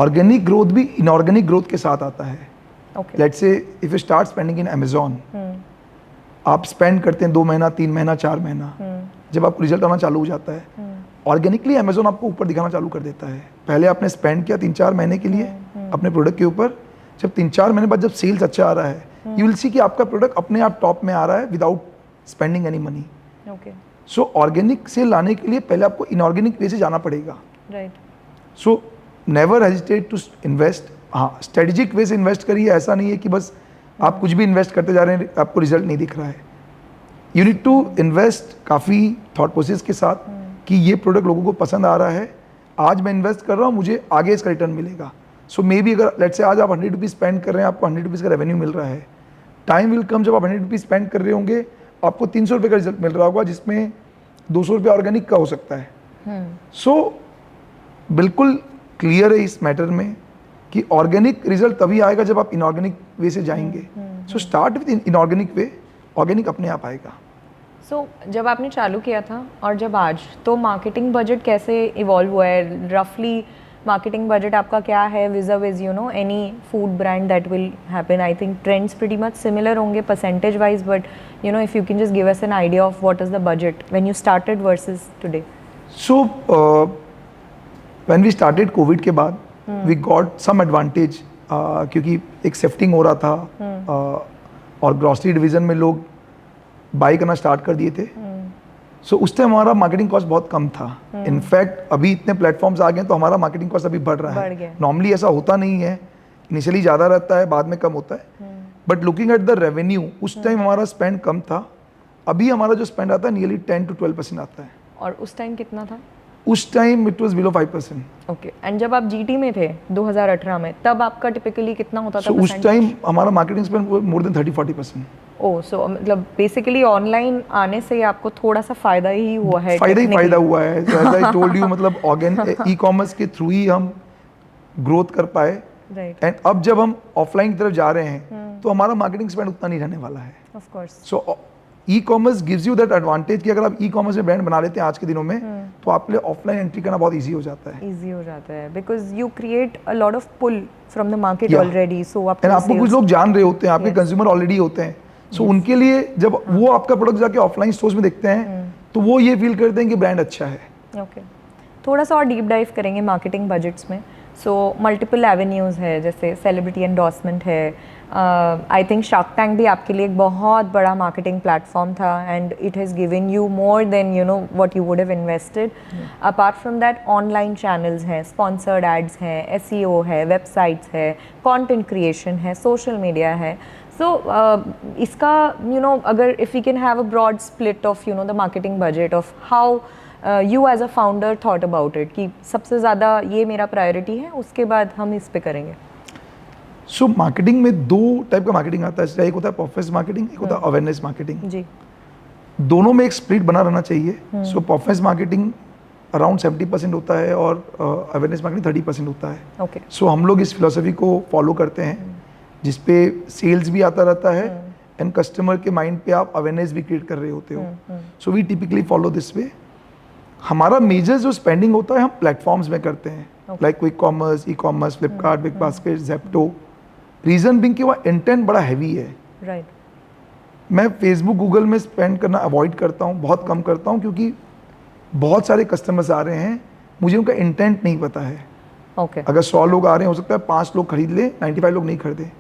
Organic ग्रोथ भी inorganic ग्रोथ के साथ आता है. Okay. Let's say if you start spending in Amazon, आप स्पेंड करते हैं 2 महीना 3 महीना 4 महीना, जब आपको रिजल्ट आना चालू हो जाता है, ऑर्गेनिकली अमेजोन आपको ऊपर दिखाना चालू कर देता है. पहले आपने स्पेंड किया 3-4 महीने के लिए अपने प्रोडक्ट के ऊपर, जब 3-4 महीने बाद जब सेल्स अच्छा आ रहा है, यू विल सी कि आपका प्रोडक्ट अपने आप टॉप में आ रहा है विदाउट स्पेंडिंग एनी मनी. सो ऑर्गेनिक से लाने के लिए पहले आपको इनऑर्गेनिक वे से जाना पड़ेगा. So never hesitate to invest. हाँ, स्ट्रेटेजिक वे से इन्वेस्ट करिए. ऐसा नहीं है कि बस आप कुछ भी इन्वेस्ट करते जा रहे हैं, आपको रिजल्ट नहीं दिख रहा है. यू नीड टू इन्वेस्ट काफ़ी थॉट प्रोसेस के साथ कि ये प्रोडक्ट लोगों को पसंद आ रहा है, आज मैं इन्वेस्ट कर रहा हूँ, मुझे आगे इसका रिटर्न मिलेगा. सो मे बी अगर लेट्स से आज आप 100 रुपीज़ स्पेंड कर रहे हैं, आपको 100 रुपीज़ का रेवेन्यू मिल रहा है, टाइम विल कम जब आप 100 रुपीज़ स्पेंड कर रहे होंगे, आपको 300 रुपये का रिजल्ट मिल रहा होगा, जिसमें 200 रुपये ऑर्गेनिक का हो सकता है. सो बिल्कुल क्लियर है इस मैटर में कि ऑर्गेनिक रिजल्ट तभी आएगा जब आप इनऑर्गेनिक वे से जाएंगे. So start with inorganic way, organic अपने आप आएगा. सो जब आपने चालू किया था और जब आज, तो मार्केटिंग बजट कैसे इवॉल्व हुआ है? रफली मार्केटिंग बजट आपका क्या है vis any food brand that will happen? I think trends pretty much similar होंगे percentage wise, but if you can just give us an idea of what is the budget when you started versus today. So when we started covid के बाद we got some advantage, क्योंकि एक shifting हो रहा था और grocery division में लोग बाई करना स्टार्ट कर दिए थे. सो उस टाइम हमारा मार्केटिंग कॉस्ट बहुत कम था. इनफैक्ट अभी इतने प्लेटफॉर्म्स आ गए तो हमारा मार्केटिंग कॉस्ट अभी बढ़ रहा है. नॉर्मली ऐसा होता नहीं है, इनिशियली ज़्यादा रहता है, बाद में कम होता है. But looking at the revenue, उस टाइम हमारा स्पेंड कम था. अभी हमारा जो स्पेंड आता है नियरली 10 to 12% आता है. और उस टाइम कितना था? उस time it was below 5%. Okay. And जब आप जीटी में थे 2018 में, तब आपका टिपिकली कितना होता था? उस टाइम हमारा मार्केटिंग स्पेंड मोर देन 30-40%. ओह, सो मतलब बेसिकली ऑनलाइन आने से आपको थोड़ा सा फायदा ही हुआ है? फायदा हुआ है. एज आई टोल्ड यू, मतलब ई कॉमर्स के थ्रू ही हम ग्रोथ कर पाए. राइट. एंड अब जब हम ऑफलाइन की तरफ जा रहे हैं तो हमारा मार्केटिंग स्पेंड उतना नहीं रहने वाला है. Of course. So e commerce gives you that advantage कि अगर आप ई कॉमर्स में ब्रांड बना लेते हैं आज के दिनों में, तो आपके लिए ऑफलाइन एंट्री करना बहुत ईजी हो जाता है. ईजी हो जाता है because you create a lot of pull from the market already. So आपको कुछ लोग जान रहे होते हैं, आपके कंज्यूमर ऑलरेडी होते हैं. सो उनके लिए जब वो आपका प्रोडक्ट जाके ऑफलाइन स्टोर्स में देखते हैं तो वो ये फील करते हैं कि ब्रांड अच्छा है. ओके. थोड़ा सा और डीप डाइव करेंगे मार्केटिंग बजट्स में. सो मल्टीपल एवेन्यूज़ है, जैसे सेलिब्रिटी एंडोर्समेंट है. आई थिंक शार्क टैंक भी आपके लिए एक बहुत बड़ा मार्केटिंग प्लेटफॉर्म था, and it has given you more than what you would have invested. Apart from that online channels हैं, स्पॉन्सर्ड एड्स हैं, SEO है, वेबसाइट्स है, कंटेंट क्रिएशन है, सोशल मीडिया है. So इसका अगर if we can have a broad split of the marketing budget of how you as a founder thought about it कि सबसे ज़्यादा ये मेरा प्रायोरिटी है, उसके बाद हम इस पे करेंगे. सो मार्केटिंग में दो टाइप का मार्केटिंग आता है, एक होता है परफॉर्मेंस मार्केटिंग, एक होता है अवेयरनेस मार्केटिंग. जी. दोनों में एक स्प्लिट बना रहना चाहिए. सो परफॉर्मेंस मार्केटिंग अराउंड 70% होता है और अवेयरनेस मार्केटिंग 30% होता है. ओके. सो हम लोग इस फिलोसफी को फॉलो करते हैं जिसपे सेल्स भी आता रहता है एंड कस्टमर के माइंड पे आप अवेयरनेस भी क्रिएट कर रहे होते हो. So we typically follow this way. हमारा मेजर जो स्पेंडिंग होता है हम प्लेटफॉर्म्स में करते हैं, like quick commerce, e commerce, Flipkart, BigBasket, Zepto. Reason being कि वह इंटेंट बड़ा हैवी है. राइट. मैं फेसबुक, गूगल में स्पेंड करना अवॉइड करता हूँ, बहुत कम करता हूँ, क्योंकि बहुत सारे कस्टमर्स आ रहे हैं, मुझे उनका इंटेंट नहीं पता है. ओके. अगर 100 लोग आ रहे हैं, हो सकता है 5 लोग खरीद लें, 95 लोग नहीं खरीदें.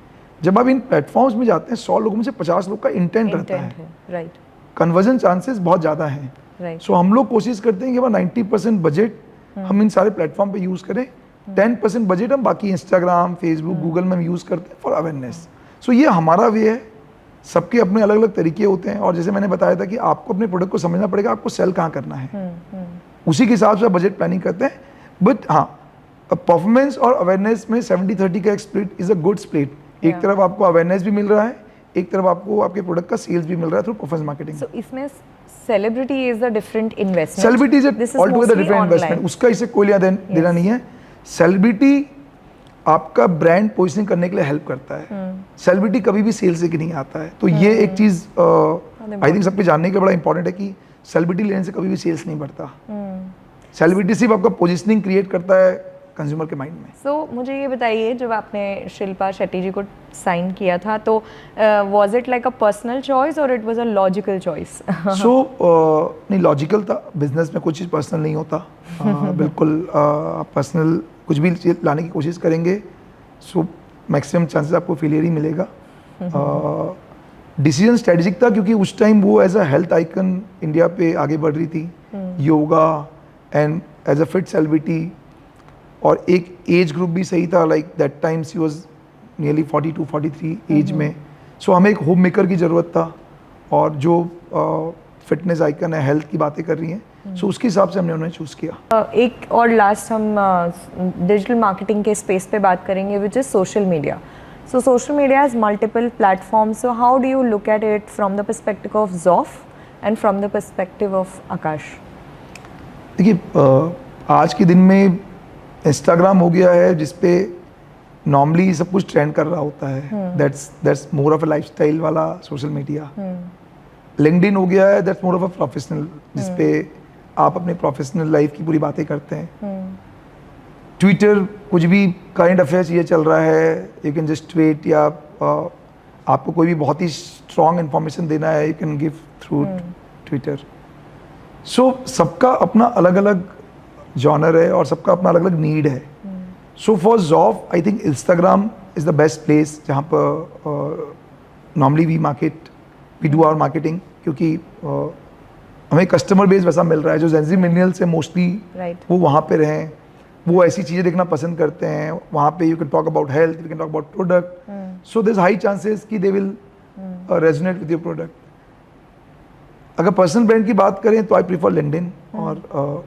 जब आप इन प्लेटफॉर्म्स में जाते हैं 100 लोगों में से 50 लोग का इंटेंट रहता है. राइट. कन्वर्जन चांसेस बहुत ज़्यादा हैं. राइट. सो हम लोग कोशिश करते हैं कि वह 90% बजट हम इन सारे प्लेटफॉर्म पे यूज़ करें, 10% बजट हम बाकी इंस्टाग्राम, फेसबुक, गूगल में हम यूज़ करते हैं फॉर अवेयरनेस. सो ये हमारा वे है. सबके अपने अलग अलग तरीके होते हैं और जैसे मैंने बताया था कि आपको अपने प्रोडक्ट को समझना पड़ेगा, आपको सेल कहाँ करना है, उसी के हिसाब से बजट प्लानिंग करते हैं. बट हाँ, परफॉर्मेंस और अवेयरनेस में 70-30 का एक split is a good split. एक तरफ आपको अवेयरनेस भी मिल रहा है, एक तरफ आपको आपके प्रोडक्ट का सेल्स भी मिल रहा है थ्रू परफॉर्मेंस मार्केटिंग. सो इसमें celebrity is a different investment. Celebrity is altogether different investment. उसका इससे कोई लेना देना नहीं है. सेलिब्रिटी आपका ब्रांड पोजिशनिंग करने के लिए हेल्प करता है. सेलिब्रिटी कभी भी सेल्स लेके नहीं आता है. तो ये एक चीज़ आई थिंक सबके जानने के लिए बड़ा इंपॉर्टेंट है कि सेलिब्रिटी लेने से कभी भी सेल्स नहीं बढ़ता. सेलिब्रिटी सिर्फ आपका पोजिशनिंग क्रिएट करता है कंज्यूमर के माइंड में. सो मुझे ये बताइए, जब आपने शिल्पा शेट्टी जी को साइन किया था तो was it like a personal choice और it was a logical choice? So नहीं, लॉजिकल था. बिजनेस में कुछ चीज़ पर्सनल नहीं होता. बिल्कुल आप पर्सनल कुछ भी लाने की कोशिश करेंगे सो मैक्सिमम चांसेस आपको फेलियर ही मिलेगा. डिसीजन स्ट्रेटेजिक था क्योंकि उस टाइम वो as a health icon India पे आगे बढ़ रही थी, yoga and as a fit celebrity, और एक एज ग्रुप भी सही था. Like that time she was nearly 42-43 age में. सो हमें एक होम मेकर की ज़रूरत था और जो फिटनेस आइकन है, हेल्थ की बातें कर रही हैं, सो उसके हिसाब से हमने उन्हें चूज़ किया. एक और लास्ट हम डिजिटल मार्केटिंग के स्पेस पे बात करेंगे, which is social media. So social media has multiple platforms. So how do you look at it from the perspective of Zoff and from the perspective of Akash? देखिए, आज के दिन में इंस्टाग्राम हो गया है जिसपे नॉर्मली सब कुछ ट्रेंड कर रहा होता है. That's more of a lifestyle वाला सोशल मीडिया. लिंक्डइन हो गया है, that's more of a professional, जिसपे आप अपने प्रोफेशनल लाइफ की पूरी बातें करते हैं. ट्विटर कुछ भी करंट अफेयर्स ये चल रहा है, यू कैन जस्ट ट्वीट, या आपको कोई भी बहुत ही स्ट्रॉन्ग इन्फॉर्मेशन देना है, you can give through Twitter. So सबका अपना अलग अलग जॉनर है और सबका अपना अलग अलग नीड है. So for Zoff I think Instagram is the best place जहाँ पर normally we do our marketing, क्योंकि हमें कस्टमर बेस वैसा मिल रहा है जो जेनजी मिलेनियल्स से मोस्टली वो वहाँ पे रहें, वो ऐसी चीज़ें देखना पसंद करते हैं. वहाँ पे you can talk about health, you can talk about product, so there is high chances कि they will resonate with your product. अगर पर्सनल ब्रांड की बात करें तो आई प्रीफर लिंक्डइन, और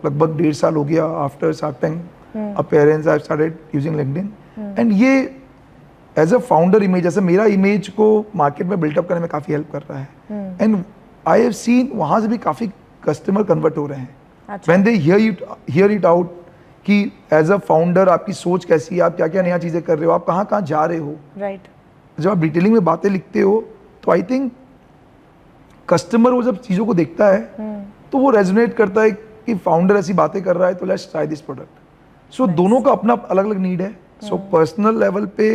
लगभग 1.5 साल हो गया after Shark tank appearance I started using LinkedIn. And ये एज अ फाउंडर इमेज, जैसे मेरा इमेज को मार्केट में बिल्टअप करने में काफ़ी हेल्प कर रहा है. एंड आई हैव सीन वहाँ से भी काफ़ी कस्टमर कन्वर्ट हो रहे हैं when they hear it out कि एज अ फाउंडर आपकी सोच कैसी है, आप क्या क्या नया चीज़ें कर रहे हो, आप कहाँ कहाँ जा रहे हो. राइट. जब आप डिटेलिंग में बातें लिखते हो तो आई थिंक कस्टमर वो जब चीज़ों को देखता है तो वो रेजोनेट करता है कि फाउंडर ऐसी बातें कर रहा है तो लेट्स ट्राई दिस प्रोडक्ट. सो दोनों का अपना अलग अलग नीड है. सो पर्सनल लेवल पे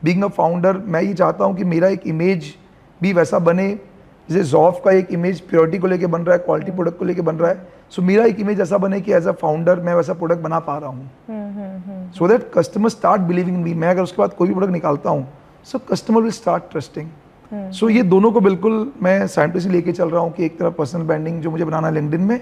बीइंग अ फाउंडर मैं ये चाहता हूँ कि मेरा एक इमेज भी वैसा बने जैसे ज़ॉफ का एक इमेज प्योरिटी को लेके बन रहा है, क्वालिटी प्रोडक्ट को लेके बन रहा है. सो मेरा एक इमेज ऐसा बने कि एज अ फाउंडर मैं वैसा प्रोडक्ट बना पा रहा हूँ, so that customer start believing in me. मैं अगर उसके बाद कोई भी प्रोडक्ट निकालता हूँ so customer will start trusting. So ये दोनों को बिल्कुल मैं साइमल्टेनियसली लेके चल रहा हूँ कि एक तरफ पर्सनल ब्रांडिंग जो मुझे बनाना है लिंक्डइन में,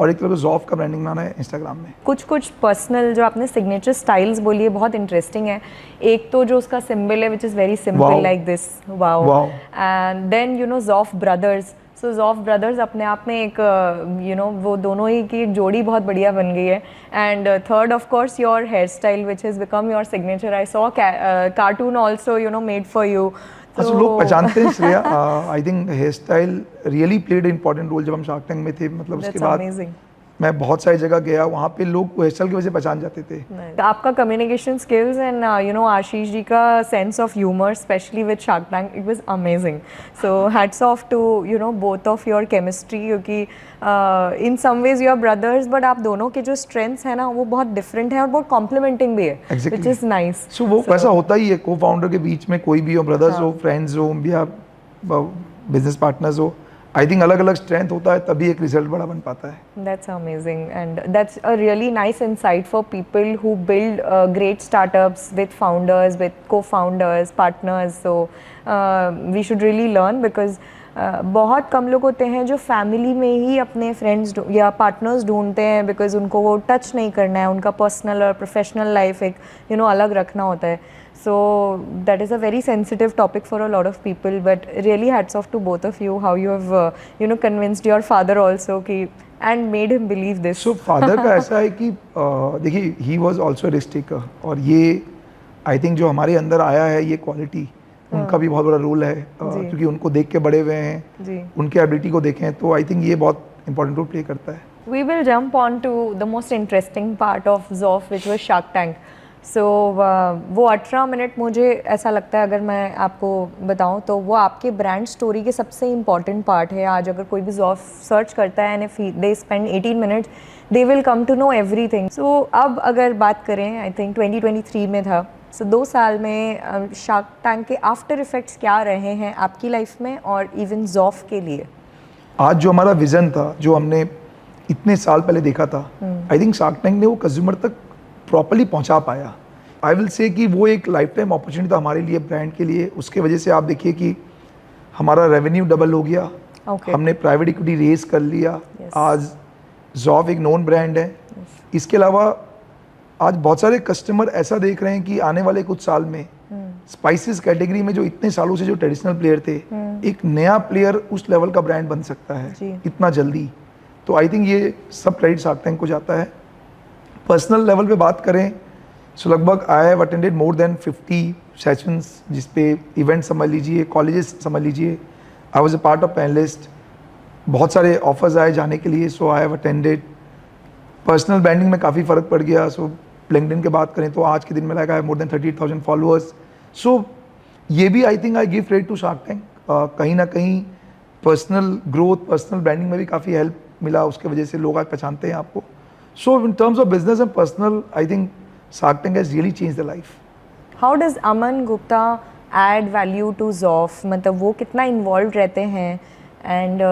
और एक तरफ को जॉफ का ब्रांडिंग बनाना है इंस्टाग्राम में। कुछ कुछ पर्सनल जो आपने सिग्नेचर स्टाइल्स बोली है बहुत इंटरेस्टिंग है। एक तो जो उसका सिंबल है which is very simple like this, wow, and then you know Zoff brothers. So Zoff brothers अपने आप में एक यू नो वो दोनों ही की एक जोड़ी बहुत बढ़िया बन गई है। And third of course your hairstyle which has become your signature. I saw cartoon also you know made for you. तो लोग पहचानते हैं Shreya. I think hairstyle really played important role जब हम शार्क टैंक में थे। मतलब उसके बाद मैं बहुत सारी जगह गया, वहाँ पे लोग हेयर स्टाइल की वजह से पहचान जाते थे। आपका communication skills and you know Ashish ji का sense of humour specially with Shark Tank, it was amazing. So hats off to you know both of your chemistry, क्योंकि in some ways you are brothers but आप दोनों के जो strengths है ना वो बहुत डिफरेंट है और बहुत कॉम्प्लीमेंटिंग भी है, विच इज नाइस। सो वो वैसा होता ही है को फाउंडर के बीच में, कोई भी हो, ब्रदर्स हो, फ्रेंड्स हो या बिजनेस पार्टनर्स हो, आई थिंक अलग अलग स्ट्रेंथ होता है तभी एक रिजल्ट बड़ा बन पाता है। That's amazing and that's a really nice insight for people who build great startups with founders, with co-founders, partners. So we should really learn because बहुत कम लोग होते हैं जो फैमिली में ही अपने फ्रेंड्स या पार्टनर्स ढूंढते हैं बिकॉज उनको वो टच नहीं करना है, उनका पर्सनल और प्रोफेशनल लाइफ एक यू नो अलग रखना होता है। So that is a very sensitive topic for a lot of people, but really hats off to both of you how you have you know convinced your father also कि and made him believe this. So father का ऐसा है कि देखिए he was also a risk taker और ये I think जो हमारे अंदर आया है ये क्वालिटी उनका भी बहुत बड़ा रोल है क्योंकि उनको देख के बड़े हुए हैं, उनके एबिलिटी को देखें तो आई थिंक ये बहुत इंपॉर्टेंट रोल प्ले करता है। We will jump on to the most interesting part of Zoff which was Shark Tank. So वो 18 मिनट मुझे ऐसा लगता है अगर मैं आपको बताऊं तो वो आपके ब्रांड स्टोरी के सबसे इम्पॉर्टेंट पार्ट है। आज अगर कोई भी Zoff सर्च करता है and if they spend 18 minutes they will come to know everything. So अब अगर बात करें आई थिंक 2023 में था, सो 2 साल में शार्क टैंक के आफ्टर इफेक्ट्स क्या रहे हैं आपकी लाइफ में और इवन Zoff के लिए? आज जो हमारा विजन था जो हमने इतने साल पहले देखा था, आई थिंक शार्क टैंक ने वो कंज्यूमर तक प्रॉपर्ली पहुंचा पाया। आई विल से कि वो एक लाइफ टाइम अपॉर्चुनिटी था हमारे लिए, ब्रांड के लिए। उसके वजह से आप देखिए कि हमारा रेवेन्यू डबल हो गया, हमने प्राइवेट इक्विटी रेज कर लिया, आज Zoff एक नोन ब्रांड है। इसके अलावा आज बहुत सारे कस्टमर ऐसा देख रहे हैं कि आने वाले कुछ साल में स्पाइसेस कैटेगरी में जो इतने सालों से जो ट्रेडिशनल प्लेयर थे, एक नया प्लेयर उस लेवल का ब्रांड बन सकता है इतना जल्दी। तो आई थिंक ये सब क्रेडिट शार्क टैंक को जाता है। पर्सनल लेवल पे बात करें सो लगभग I have attended more than 50 sessions जिसपे इवेंट समझ लीजिए, कॉलेजेस समझ लीजिए, I was a part of panelist. बहुत सारे ऑफर्स आए जाने के लिए, so I have attended. Personal branding में काफ़ी फ़र्क पड़ गया। सो लिंक्डइन की बात करें तो आज के दिन में लगा है मोर देन 38,000 फॉलोअर्स। सो ये भी I think I give credit to Shark Tank. कहीं ना कहीं पर्सनल ग्रोथ, पर्सनल ब्रांडिंग में भी काफ़ी हेल्प मिला, उसके वजह से लोग आज पहचानते हैं आपको। So in terms of business and personal I think Shark Tank has really changed the life. How does Aman Gupta add value to Zoff? मतलब वो कितना involved रहते हैं and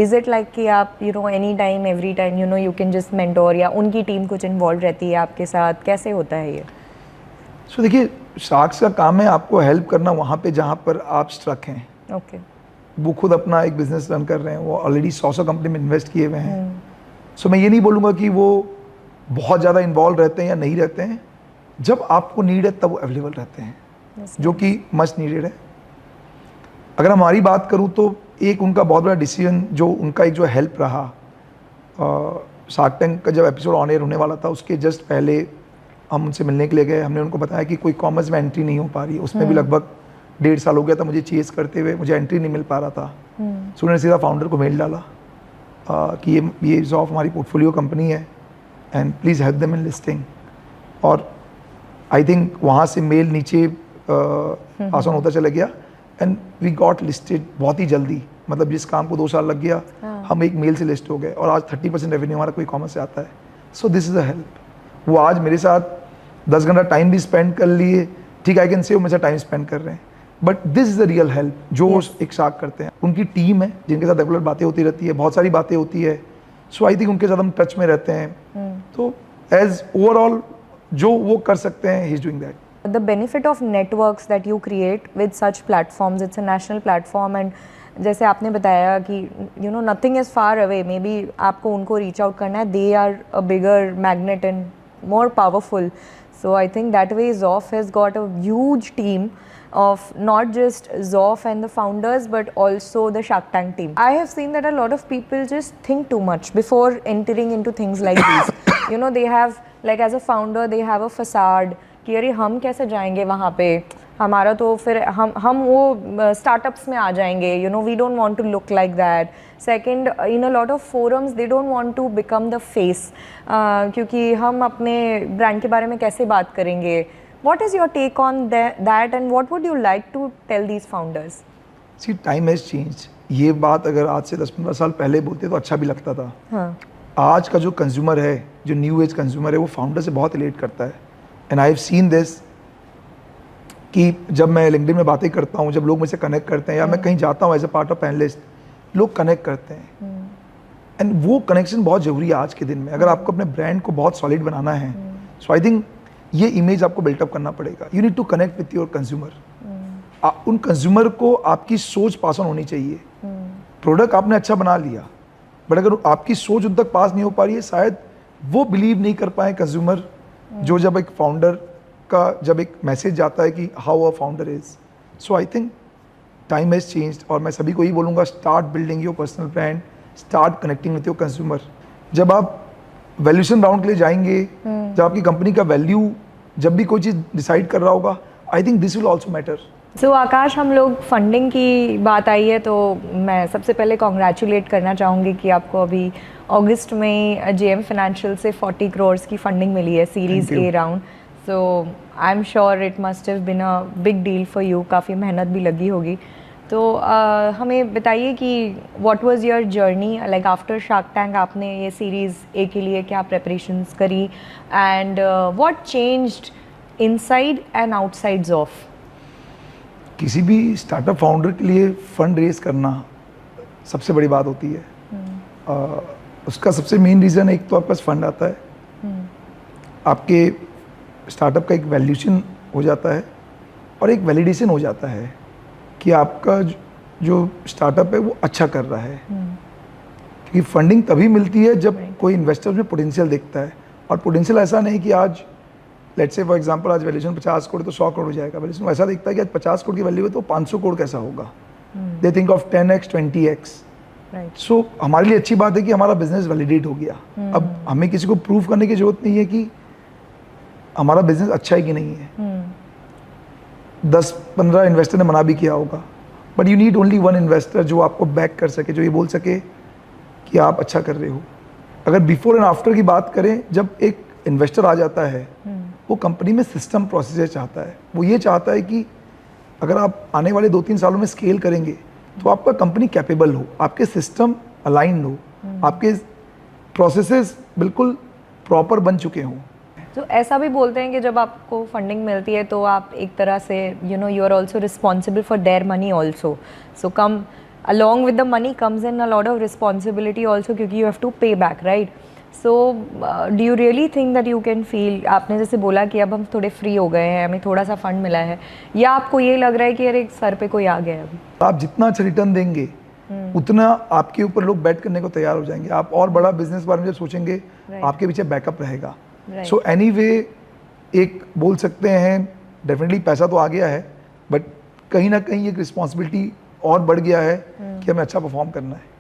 is it like कि आप you know any time every time you know you can just mentor या उनकी team कुछ involved रहती है आपके साथ, कैसे होता है ये? So देखिए शार्क्स का काम है आपको हेल्प करना वहाँ पे जहाँ पर आप स्ट्रक हैं। Okay. वो खुद अपना एक बिजनेस रन कर रहे हैं, वो ऑलरेडी 100 कंपनी में इन्वेस्ट किए हुए हैं। सो मैं ये नहीं बोलूँगा कि वो बहुत ज़्यादा इन्वॉल्व रहते हैं या नहीं रहते हैं। जब आपको नीड है तब वो अवेलेबल रहते हैं, जो कि मस्ट नीडेड है। अगर हमारी बात करूं तो एक उनका बहुत बड़ा डिसीजन जो उनका एक जो हेल्प रहा, शार्क टैंक का जब एपिसोड ऑन एयर होने वाला था उसके जस्ट पहले हम उनसे मिलने के लिए गए। हमने उनको बताया कि कोई कॉमर्स में एंट्री नहीं हो पा रही है, उसमें भी लगभग 1.5 साल हो गया था मुझे चेस करते हुए, मुझे एंट्री नहीं मिल पा रहा था। सो उन्होंने सीधा फाउंडर को मेल डाला कि ये Zoff हमारी पोर्टफोलियो कंपनी है and please help them in listing. और आई थिंक वहाँ से मेल नीचे आसान होता चला गया एंड वी गॉट लिस्टेड बहुत ही जल्दी। मतलब जिस काम को 2 साल लग गया हम एक मेल से लिस्ट हो गए और आज 30% रेवेन्यू हमारा कोई कॉमर्स से आता है। So this is a help. वो आज मेरे साथ 10 घंटा टाइम भी स्पेंड कर लिए, ठीक आई कैन से वो मेरे साथ टाइम स्पेंड कर रहे हैं, but this is the real help जो एक शार्क करते हैं। उनकी टीम है जिनके साथ रेगुलर बातें होती रहती है, बहुत सारी बातें होती है। सो आई थिंक उनके साथ हम टच में रहते हैं। तो एज ओवरऑल जो वो कर सकते हैं he is doing that. The benefit of networks that you create with such platforms, it's a national platform and जैसे आपने बताया कि you know nothing is far away, maybe आपको उनको रीच आउट करना है, they are a bigger magnet and more powerful. So I think that way Zoff has got a huge team of not just Zoff and the founders but also the Shark Tank team. I have seen that a lot of people just think too much before entering into things like these. You know, they have, like as a founder they have a facade कि अरे हम कैसे जाएंगे वहाँ पे, हमारा तो फिर हम वो स्टार्टअप्स में आ जाएंगे, you know we don't want to look like that. Second, in a lot of forums they don't want to become the face, क्योंकि हम अपने ब्रांड के बारे में कैसे बात करेंगे. What is your take on that and what would you like to tell these founders? See time has change. ये बात अगर आज से 10-15 साल पहले बोलते तो अच्छा भी लगता था. हाँ. आज का जो कंज्यूमर है, जो न्यू एज कंज्यूमर है, वो फाउंडर से बहुत रिलेट करता है. And I have seen this कि जब मैं लिंक्डइन में बातें करता हूँ, जब लोग मुझसे कनेक्ट करते हैं या मैं कहीं जाता हूँ as a part of panelist, लोग कनेक्ट करते हैं. एंड वो कनेक्शन बहुत ज़रूरी है आज के दिन में. अगर आपको अपने ब्रांड को बहुत सॉलिड बनाना है, सो आई थिंक ये इमेज आपको बिल्टअप करना पड़ेगा. You need to connect with your consumer. उन कंज्यूमर को आपकी सोच पास ऑन होनी चाहिए. प्रोडक्ट आपने अच्छा बना लिया, बट अगर आपकी सोच उन तक पास नहीं हो पा रही है, शायद वो बिलीव नहीं कर पाए कंज्यूमर, जो जब एक फाउंडर का जब एक मैसेज जाता है कि how a founder is. So I think time has changed और मैं सभी को यही बोलूँगा, start building your personal brand, start connecting with your consumer. जब आप वैल्यूएशन राउंड के लिए जाएंगे, जब आपकी कंपनी का वैल्यू जब भी कोई चीज़ डिसाइड कर रहा होगा, I think this will also matter. So Akash, हम लोग फंडिंग की बात आई है तो मैं सबसे पहले कॉन्ग्रेचुलेट करना चाहूँगी कि आपको अभी अगस्त में JM फाइनेंशियल से 40 करोड़ की फंडिंग मिली है, सीरीज A राउंड. So I am sure it must have been a big deal for you, काफ़ी मेहनत भी लगी होगी. तो हमें बताइए कि what was your journey like after Shark Tank. आपने ये सीरीज़ A के लिए क्या प्रेपरेशंस करी and what changed inside and outside of? किसी भी स्टार्टअप फाउंडर के लिए फंड रेज करना सबसे बड़ी बात होती है. उसका सबसे मेन रीज़न एक तो आपके पास फंड आता है, आपके स्टार्टअप का एक वैल्यूएशन हो जाता है और एक वैलिडेशन हो जाता है कि आपका जो स्टार्टअप है वो अच्छा कर रहा है. क्योंकि फंडिंग तभी मिलती है जब कोई इन्वेस्टर में पोटेंशियल देखता है. और पोटेंशियल ऐसा नहीं कि आज लेट्स से फॉर एग्जांपल आज वैल्यूएशन 50 करोड़ तो 100 करोड़ हो जाएगा. वैल्यूएशन ऐसा देखता है कि आज 50 करोड़ की वैल्यू है तो 500 करोड़ कैसा होगा. They think of 10x 20x. सो हमारे लिए अच्छी बात है कि हमारा बिजनेस वैलिडेट हो गया. अब हमें किसी को प्रूव करने की जरूरत नहीं है कि हमारा बिजनेस अच्छा है कि नहीं है. 10-15 इन्वेस्टर ने मना भी किया होगा, but you need only one investor जो आपको बैक कर सके, जो ये बोल सके कि आप अच्छा कर रहे हो. अगर बिफोर एंड आफ्टर की बात करें, जब एक इन्वेस्टर आ जाता है, वो कंपनी में सिस्टम प्रोसीजर चाहता है. वो ये चाहता है कि अगर आप आने वाले 2-3 सालों में स्केल करेंगे तो आपका कंपनी कैपेबल हो, आपके सिस्टम अलाइंड हो, आपके प्रोसेसेस बिल्कुल प्रॉपर बन चुके हों. तो ऐसा भी बोलते हैं कि जब आपको फंडिंग मिलती है तो आप एक तरह से you know you are also responsible for their money also. So come along with the money comes in a lot of responsibility also, क्योंकि you have to pay back, right? So do you really think that you can feel, आपने जैसे बोला कि अब हम थोड़े free हो गए हैं, हमें थोड़ा सा फंड मिला है, या आपको ये लग रहा है कि अरे सर पे कोई आ गया है? अभी आप जितना अच्छा रिटर्न देंगे उतना आपके ऊपर लोग बैट करने को तैयार हो जाएंगे. आप और बड़ा बिजनेस बारे में जब सोचेंगे, आपके पीछे बैकअप रहेगा. सो एनीवे एक बोल सकते हैं डेफिनेटली पैसा तो आ गया है, बट कहीं ना कहीं एक रिस्पॉन्सिबिलिटी और बढ़ गया है कि हमें अच्छा परफॉर्म करना है.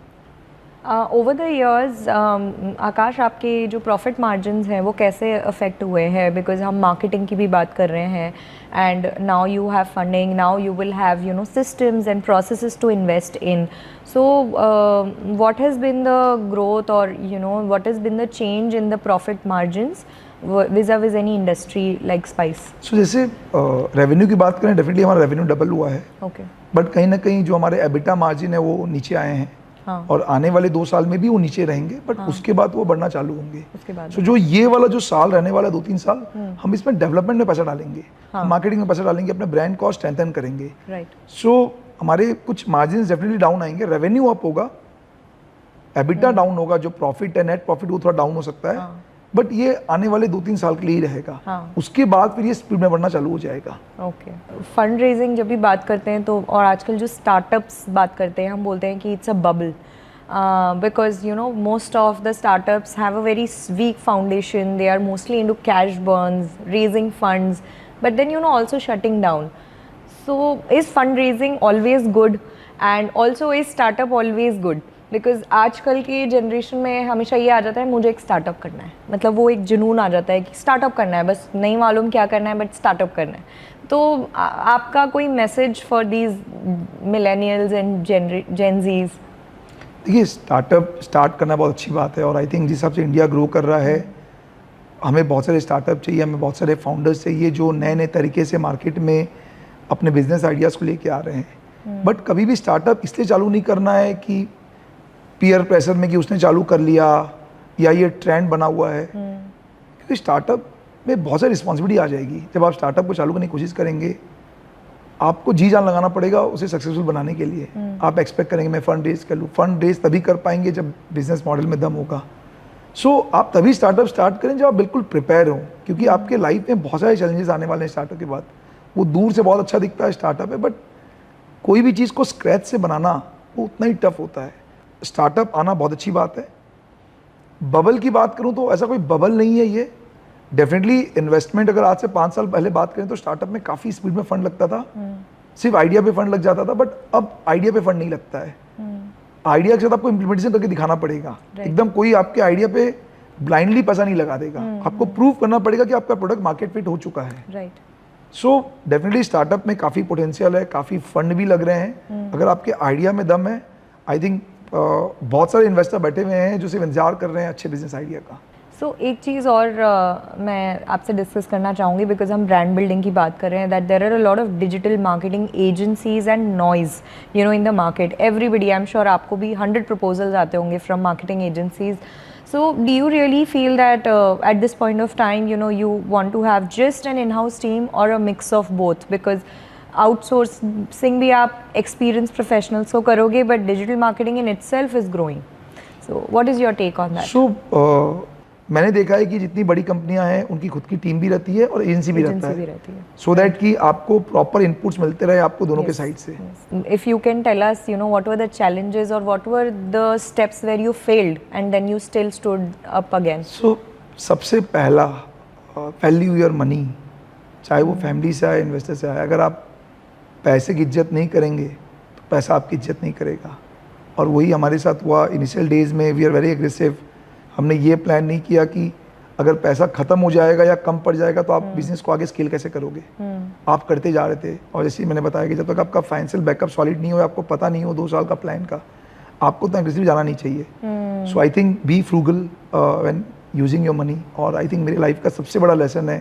ओवर द इयर्स आकाश, आपके जो प्रॉफिट मार्जिन्स हैं वो कैसे अफेक्ट हुए हैं? बिकॉज हम मार्केटिंग की भी बात कर रहे हैं and now you have funding, now you will have you know systems and processes to invest in. So what has been the growth और you know what has been the change in the profit margins vis-a-vis any industry like spice? So जैसे revenue की बात करें, definitely हमारा revenue double हुआ है. Okay. But कहीं ना कहीं जो हमारे एबिटा मार्जिन है वो नीचे आए हैं. हाँ. और आने वाले 2 साल में भी वो नीचे रहेंगे, बट उसके बाद वो बढ़ना चालू होंगे. उसके बाद सो जो ये वाला जो साल रहने वाला 2-3 साल, हम इसमें डेवलपमेंट में पैसा डालेंगे, मार्केटिंग में पैसा डालेंगे, अपने ब्रांड को स्ट्रेंथन करेंगे. राइट. सो हमारे कुछ मार्जिन डेफिनेटली डाउन आएंगे, रेवेन्यू अप होगा, एबिटा डाउन होगा, जो प्रॉफिट है नेट प्रॉफिट वो थोड़ा डाउन हो सकता है, बट ये आने वाले 2-3 साल के लिए ही रहेगा। हाँ। उसके बाद फिर ये स्पीड में बढ़ना चालू हो जाएगा। ओके, फंड रेजिंग जब भी बात करते हैं तो, और आजकल जो स्टार्टअप्स बात करते हैं, हम बोलते हैं कि it's a bubble, because you know most of the startups have a very weak foundation. They are mostly into cash burns, raising funds, but then you know also shutting down. So is fundraising always good, and also is startup always good? Because आजकल की generation में हमेशा ये आ जाता है मुझे एक startup करना है, मतलब वो एक जुनून आ जाता है कि स्टार्टअप करना है, बस नहीं मालूम क्या करना है बट स्टार्टअप करना है। तो आपका कोई message for these millennials and Gen Zs? देखिए, स्टार्टअप स्टार्ट करना बहुत अच्छी बात है, और आई थिंक जिस हिसाब से इंडिया ग्रो कर रहा है, हमें बहुत सारे स्टार्टअप चाहिए, हमें बहुत सारे फाउंडर्स चाहिए जो नए नए तरीके से मार्केट में अपने बिजनेस आइडियाज़ को लेके आ रहे हैं। बट कभी भी स्टार्टअप इसलिए चालू नहीं करना है कि पीयर प्रेशर में कि उसने चालू कर लिया या ये ट्रेंड बना हुआ है, क्योंकि स्टार्टअप में बहुत सारी रिस्पॉन्सिबिलिटी आ जाएगी। जब आप स्टार्टअप को चालू करने की कोशिश करेंगे, आपको जी जान लगाना पड़ेगा उसे सक्सेसफुल बनाने के लिए। आप एक्सपेक्ट करेंगे मैं फंड रेज कर लूँ, फंड रेज तभी कर पाएंगे जब बिजनेस मॉडल में दम होगा। सो आप तभी स्टार्टअप स्टार्ट करें जब आप बिल्कुल प्रिपेयर हो, क्योंकि आपके लाइफ में बहुत सारे चैलेंजेस आने वाले हैं स्टार्टअप के बाद। वो दूर से बहुत अच्छा दिखता है स्टार्टअप है, बट कोई भी चीज़ को स्क्रैच से बनाना वो उतना ही टफ होता है। स्टार्टअप आना बहुत अच्छी बात है। बबल की बात करूँ तो ऐसा कोई बबल नहीं है ये। डेफिनेटली इन्वेस्टमेंट अगर आज से 5 साल पहले बात करें तो स्टार्टअप में काफ़ी स्पीड में फंड लगता था, सिर्फ आइडिया पे फंड लग जाता था, बट अब आइडिया पे फंड नहीं लगता है। आइडिया के साथ आपको इम्प्लीमेंटेशन करके दिखाना पड़ेगा। एकदम कोई आपके आइडिया पे ब्लाइंडली पैसा नहीं लगा देगा। आपको प्रूव करना पड़ेगा कि आपका प्रोडक्ट मार्केट फिट हो चुका है। राइट। सो डेफिनेटली स्टार्टअप में काफ़ी पोटेंशियल है, काफ़ी फंड भी लग रहे हैं। अगर आपके आइडिया में दम है, आई थिंक बहुत सारे इन्वेस्टर बैठे हुए हैं जो सिर्फ इंतजार कर रहे हैं अच्छे बिजनेस आइडिया का। सो एक चीज़ और मैं आपसे डिस्कस करना चाहूँगी, बिकॉज हम ब्रांड बिल्डिंग की बात कर रहे हैं, that there are a lot of digital marketing agencies and noise you know in the market. Everybody, I am sure आपको भी 100 प्रपोजल्स आते होंगे from marketing agencies. So do you really feel that at this point of time, you know, you want to have just an in-house team or a mix of both? Because outsourcing भी आप experienced professionals को करोगे, but digital marketing in itself is growing. So what is your take on that? So मैंने देखा है कि जितनी बड़ी कंपनियां हैं उनकी खुद की टीम भी रहती है और एजेंसी भी रहता है, सो दैट कि आपको प्रॉपर इनपुट्स मिलते रहे आपको दोनों के साइड से। If you can tell us, you know, what were the challenges or what were the steps where you failed and then you still stood up again? So सबसे पहला, वैल्यू योर मनी, चाहे वो family से आए, investor से आए। अगर आप पैसे की इज्जत नहीं करेंगे तो पैसा आपकी इज्जत नहीं करेगा, और वही हमारे साथ हुआ। इनिशियल डेज में वी आर वेरी एग्रेसिव। हमने ये प्लान नहीं किया कि अगर पैसा ख़त्म हो जाएगा या कम पड़ जाएगा तो आप बिजनेस को आगे स्केल कैसे करोगे। आप करते जा रहे थे, और जैसे मैंने बताया कि जब तक आपका फाइनेंशियल बैकअप सॉलिड नहीं हो, आपको पता नहीं हो 2 साल का प्लान का, आपको उतना एग्रेसिव जाना नहीं चाहिए। So I think be frugal when using your money. और आई थिंक मेरी लाइफ का सबसे बड़ा लेसन है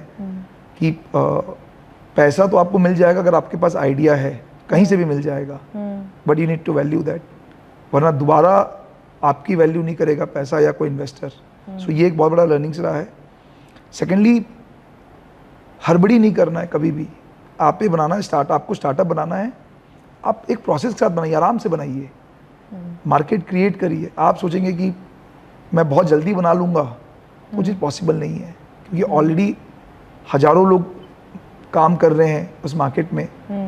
कि पैसा तो आपको मिल जाएगा अगर आपके पास आइडिया है, कहीं से भी मिल जाएगा, but you need to value that, वरना दोबारा आपकी वैल्यू नहीं करेगा पैसा या कोई इन्वेस्टर। सो ये एक बहुत बड़ा लर्निंग्स रहा है। सेकेंडली, हड़बड़ी नहीं करना है कभी भी। आप ही बनाना है आपको स्टार्टअप बनाना है, आप एक प्रोसेस के साथ बनाइए, आराम से बनाइए, मार्केट क्रिएट करिए। आप सोचेंगे कि मैं बहुत जल्दी बना लूँगा, वो चीज़ पॉसिबल नहीं है, क्योंकि ऑलरेडी हज़ारों लोग काम कर रहे हैं उस मार्केट में,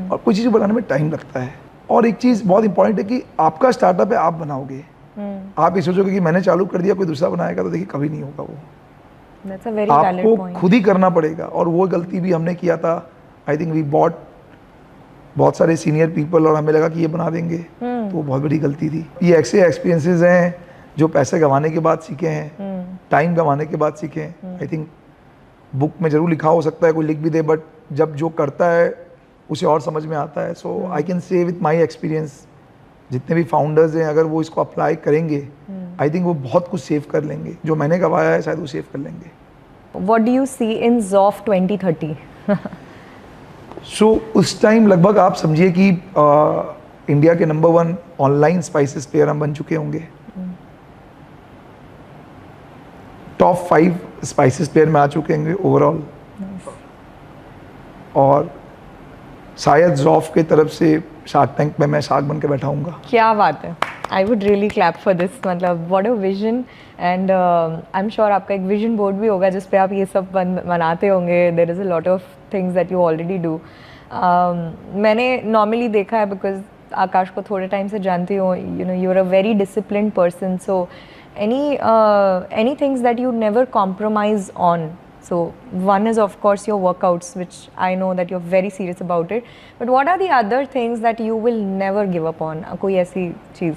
और कोई चीज़ बनाने में टाइम लगता है। और एक चीज़ बहुत इंपॉर्टेंट है कि आपका स्टार्टअप है, आप बनाओगे। आप ये सोचोगे कि मैंने चालू कर दिया कोई दूसरा बनाएगा, तो देखिए कभी नहीं होगा वो। That's a very valid आपको point. खुद ही करना पड़ेगा, और वो गलती भी हमने किया था। आई थिंक वी बॉट बहुत सारे सीनियर पीपल, और हमें लगा कि ये बना देंगे, तो वो बहुत बड़ी गलती थी। ये ऐसे एक्सपीरियंसेस हैं जो पैसे गंवाने के बाद सीखे हैं, टाइम गंवाने के बाद सीखे हैं। आई थिंक बुक में जरूर लिखा हो सकता है, कोई लिख भी दे, बट जब जो करता है उसे और समझ में आता है। So I can say with my experience, जितने भी फाउंडर्स हैं अगर वो इसको अप्लाई करेंगे, आई थिंक वो बहुत कुछ सेव कर लेंगे। जो मैंने गवाया है शायद वो सेव कर लेंगे। What do you see in ZOF 2030? सो उस टाइम लगभग आप समझिए कि इंडिया के नंबर 1 ऑनलाइन स्पाइसेस प्लेयर हम बन चुके होंगे। टॉप 5 स्पाइसेस प्लेयर में आ चुके होंगे ओवरऑल। और शायद ज़ॉफ की तरफ से शार्क टैंक में मैं शार्क बन के बैठा हूँगा। क्या बात है, I would really clap for this. मतलब what a vision, and I'm sure आपका एक vision board भी होगा जिस पे आप ये सब बनाते होंगे. There is a lot of things that you already do. मैंने normally देखा है because आकाश को थोड़े टाइम से जानती हूँ. You know, you're a very disciplined person. So any things that you never compromise on. So one is of course your workouts, which I know that you're very serious about it. But what are the other things that you will never give up on? कोई ऐसी चीज़?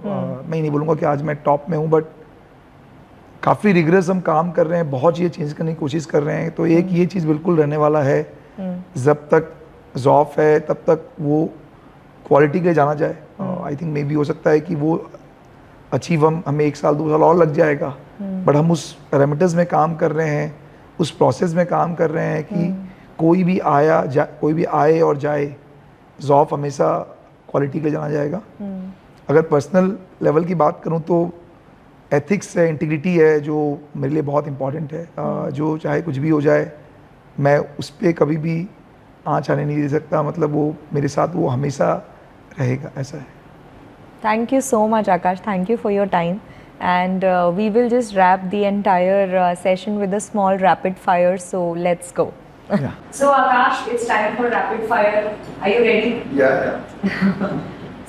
मैं नहीं बोलूँगा कि आज मैं top में हूँ, बट काफ़ी रिग्रेस हम काम कर रहे हैं, बहुत चीज़ें चेंज करने की कोशिश कर रहे हैं. तो एक ये चीज़ बिल्कुल रहने वाला है, जब तक ज़ॉफ है तब तक वो क्वालिटी के जाना जाए. आई थिंक मे बी हो सकता है कि वो अचीव हमें 1 साल 2 साल और लग जाएगा, बट हम उस पैरामीटर्स में काम कर रहे हैं, उस प्रोसेस में काम कर रहे हैं कि कोई भी आए और जाए, ज़ॉफ हमेशा क्वालिटी के जाना जाएगा. अगर पर्सनल लेवल की बात करूं तो एथिक्स है, इंटीग्रिटी है, जो मेरे लिए बहुत इंपॉर्टेंट है. जो चाहे कुछ भी हो जाए, मैं उस पर कभी भी आँच आने नहीं दे सकता. मतलब वो मेरे साथ वो हमेशा रहेगा, ऐसा है. Thank you so much, Akash. Thank you for your time. And we will just wrap the entire session with a small rapid fire. So let's go. Yeah. So Akash, it's time for rapid fire. Are you ready? Yeah.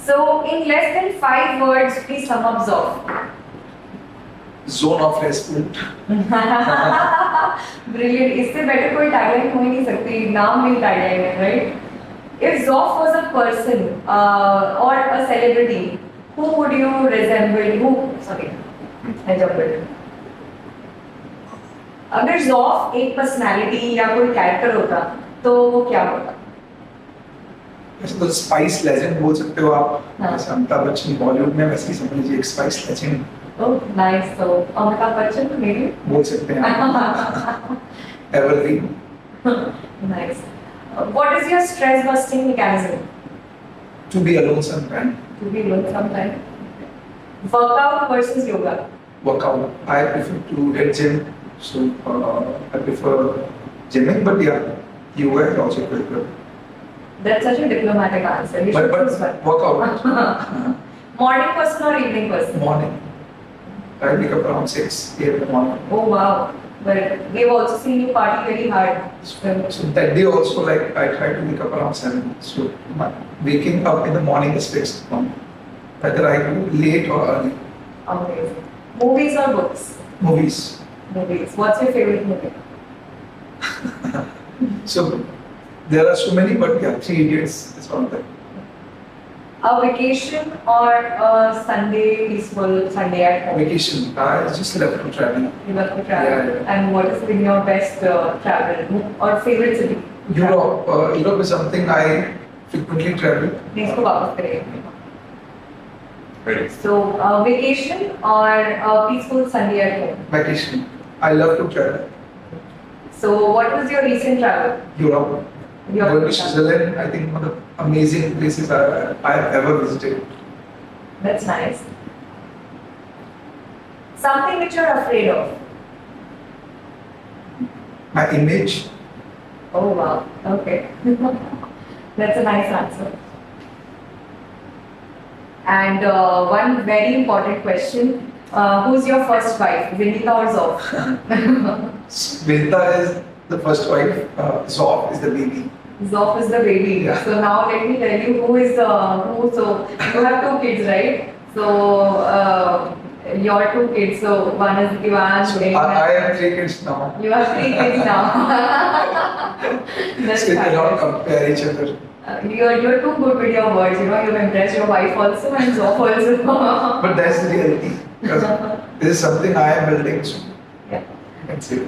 So in less than 5 words, please sum up Zoff. Zone of respect. Brilliant. इससे better कोई tagline हो ही नहीं सकती. नाम में tagline है, right? If Zoff was a person or a celebrity, who would you resemble? I jumped it. अगर Zoff एक personality या कोई character होता, तो वो क्या होता? वैसे तो स्पाइस लेजेंड बोल सकते हो आप. जैसे अमिताभ बच्चन बॉलीवुड में, वैसे ही समझ लीजिए एक spice legend. Oh, nice. So Amitabh Bachchan maybe? बोल सकते हैं. Evergreen. Nice. What is your stress busting mechanism? To be alone sometime. To be alone sometime. Workout versus yoga. Workout. I prefer to hit gym, so I prefer gymming. But yeah, yoga is also pretty good. That's such a diplomatic answer. You should choose one. Workout. Morning person or evening person? Morning. I wake up around 6 a.m. in the morning. Oh wow. But we've also seen you party very hard. So that day also, like, I try to wake up around 7. So my waking up in the morning is fixed. Whether I go late or early. Amazing. Movies or books? Movies. Movies. What's your favorite movie? So there are so many, but yeah, 3 Idiots is one of them. A vacation or a Sunday, peaceful Sunday at home? Vacation. I just love to travel. You love to travel. Yeah. And what has been your best travel or favorite city? Europe. Europe is something I frequently travel. Please go वापस करें. Ready. So vacation or a peaceful Sunday at home? Vacation. I love to travel. So what was your recent travel? Europe. Going to Switzerland, I think one of the amazing places I have ever visited. That's nice. Something which you're afraid of? My image. Oh wow, okay. That's a nice answer. And one very important question. Who's your first wife, Vinita or Zoff? Vinita is the first wife, Zoff is the baby. Zoff is the baby. Yeah. So now let me tell you who is who. So you have 2 kids, right? So your 2 kids. So one is Ivan. So I have 3 kids now. You have 3 kids now. That's So we cannot fine. compare each other. You're too good with your words. You know, you've impressed your wife also and Zoff also. But that's the reality. Because this is something I am building. So Yeah. I can say.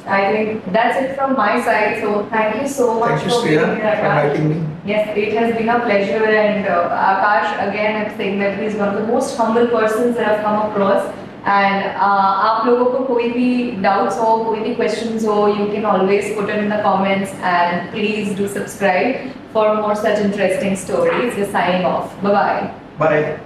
I think that's it from my side. So thank you so much Thank you, for Shreya, being here, for Akash. inviting me. Yes, it has been a pleasure. And Akash, again, I'm saying that he's one of the most humble persons that I've come across. And आप लोगों को कोई भी doubts हो, कोई भी questions हो, you can always put it in the comments. And please do subscribe for more such interesting stories. We're signing off. Bye bye. Bye.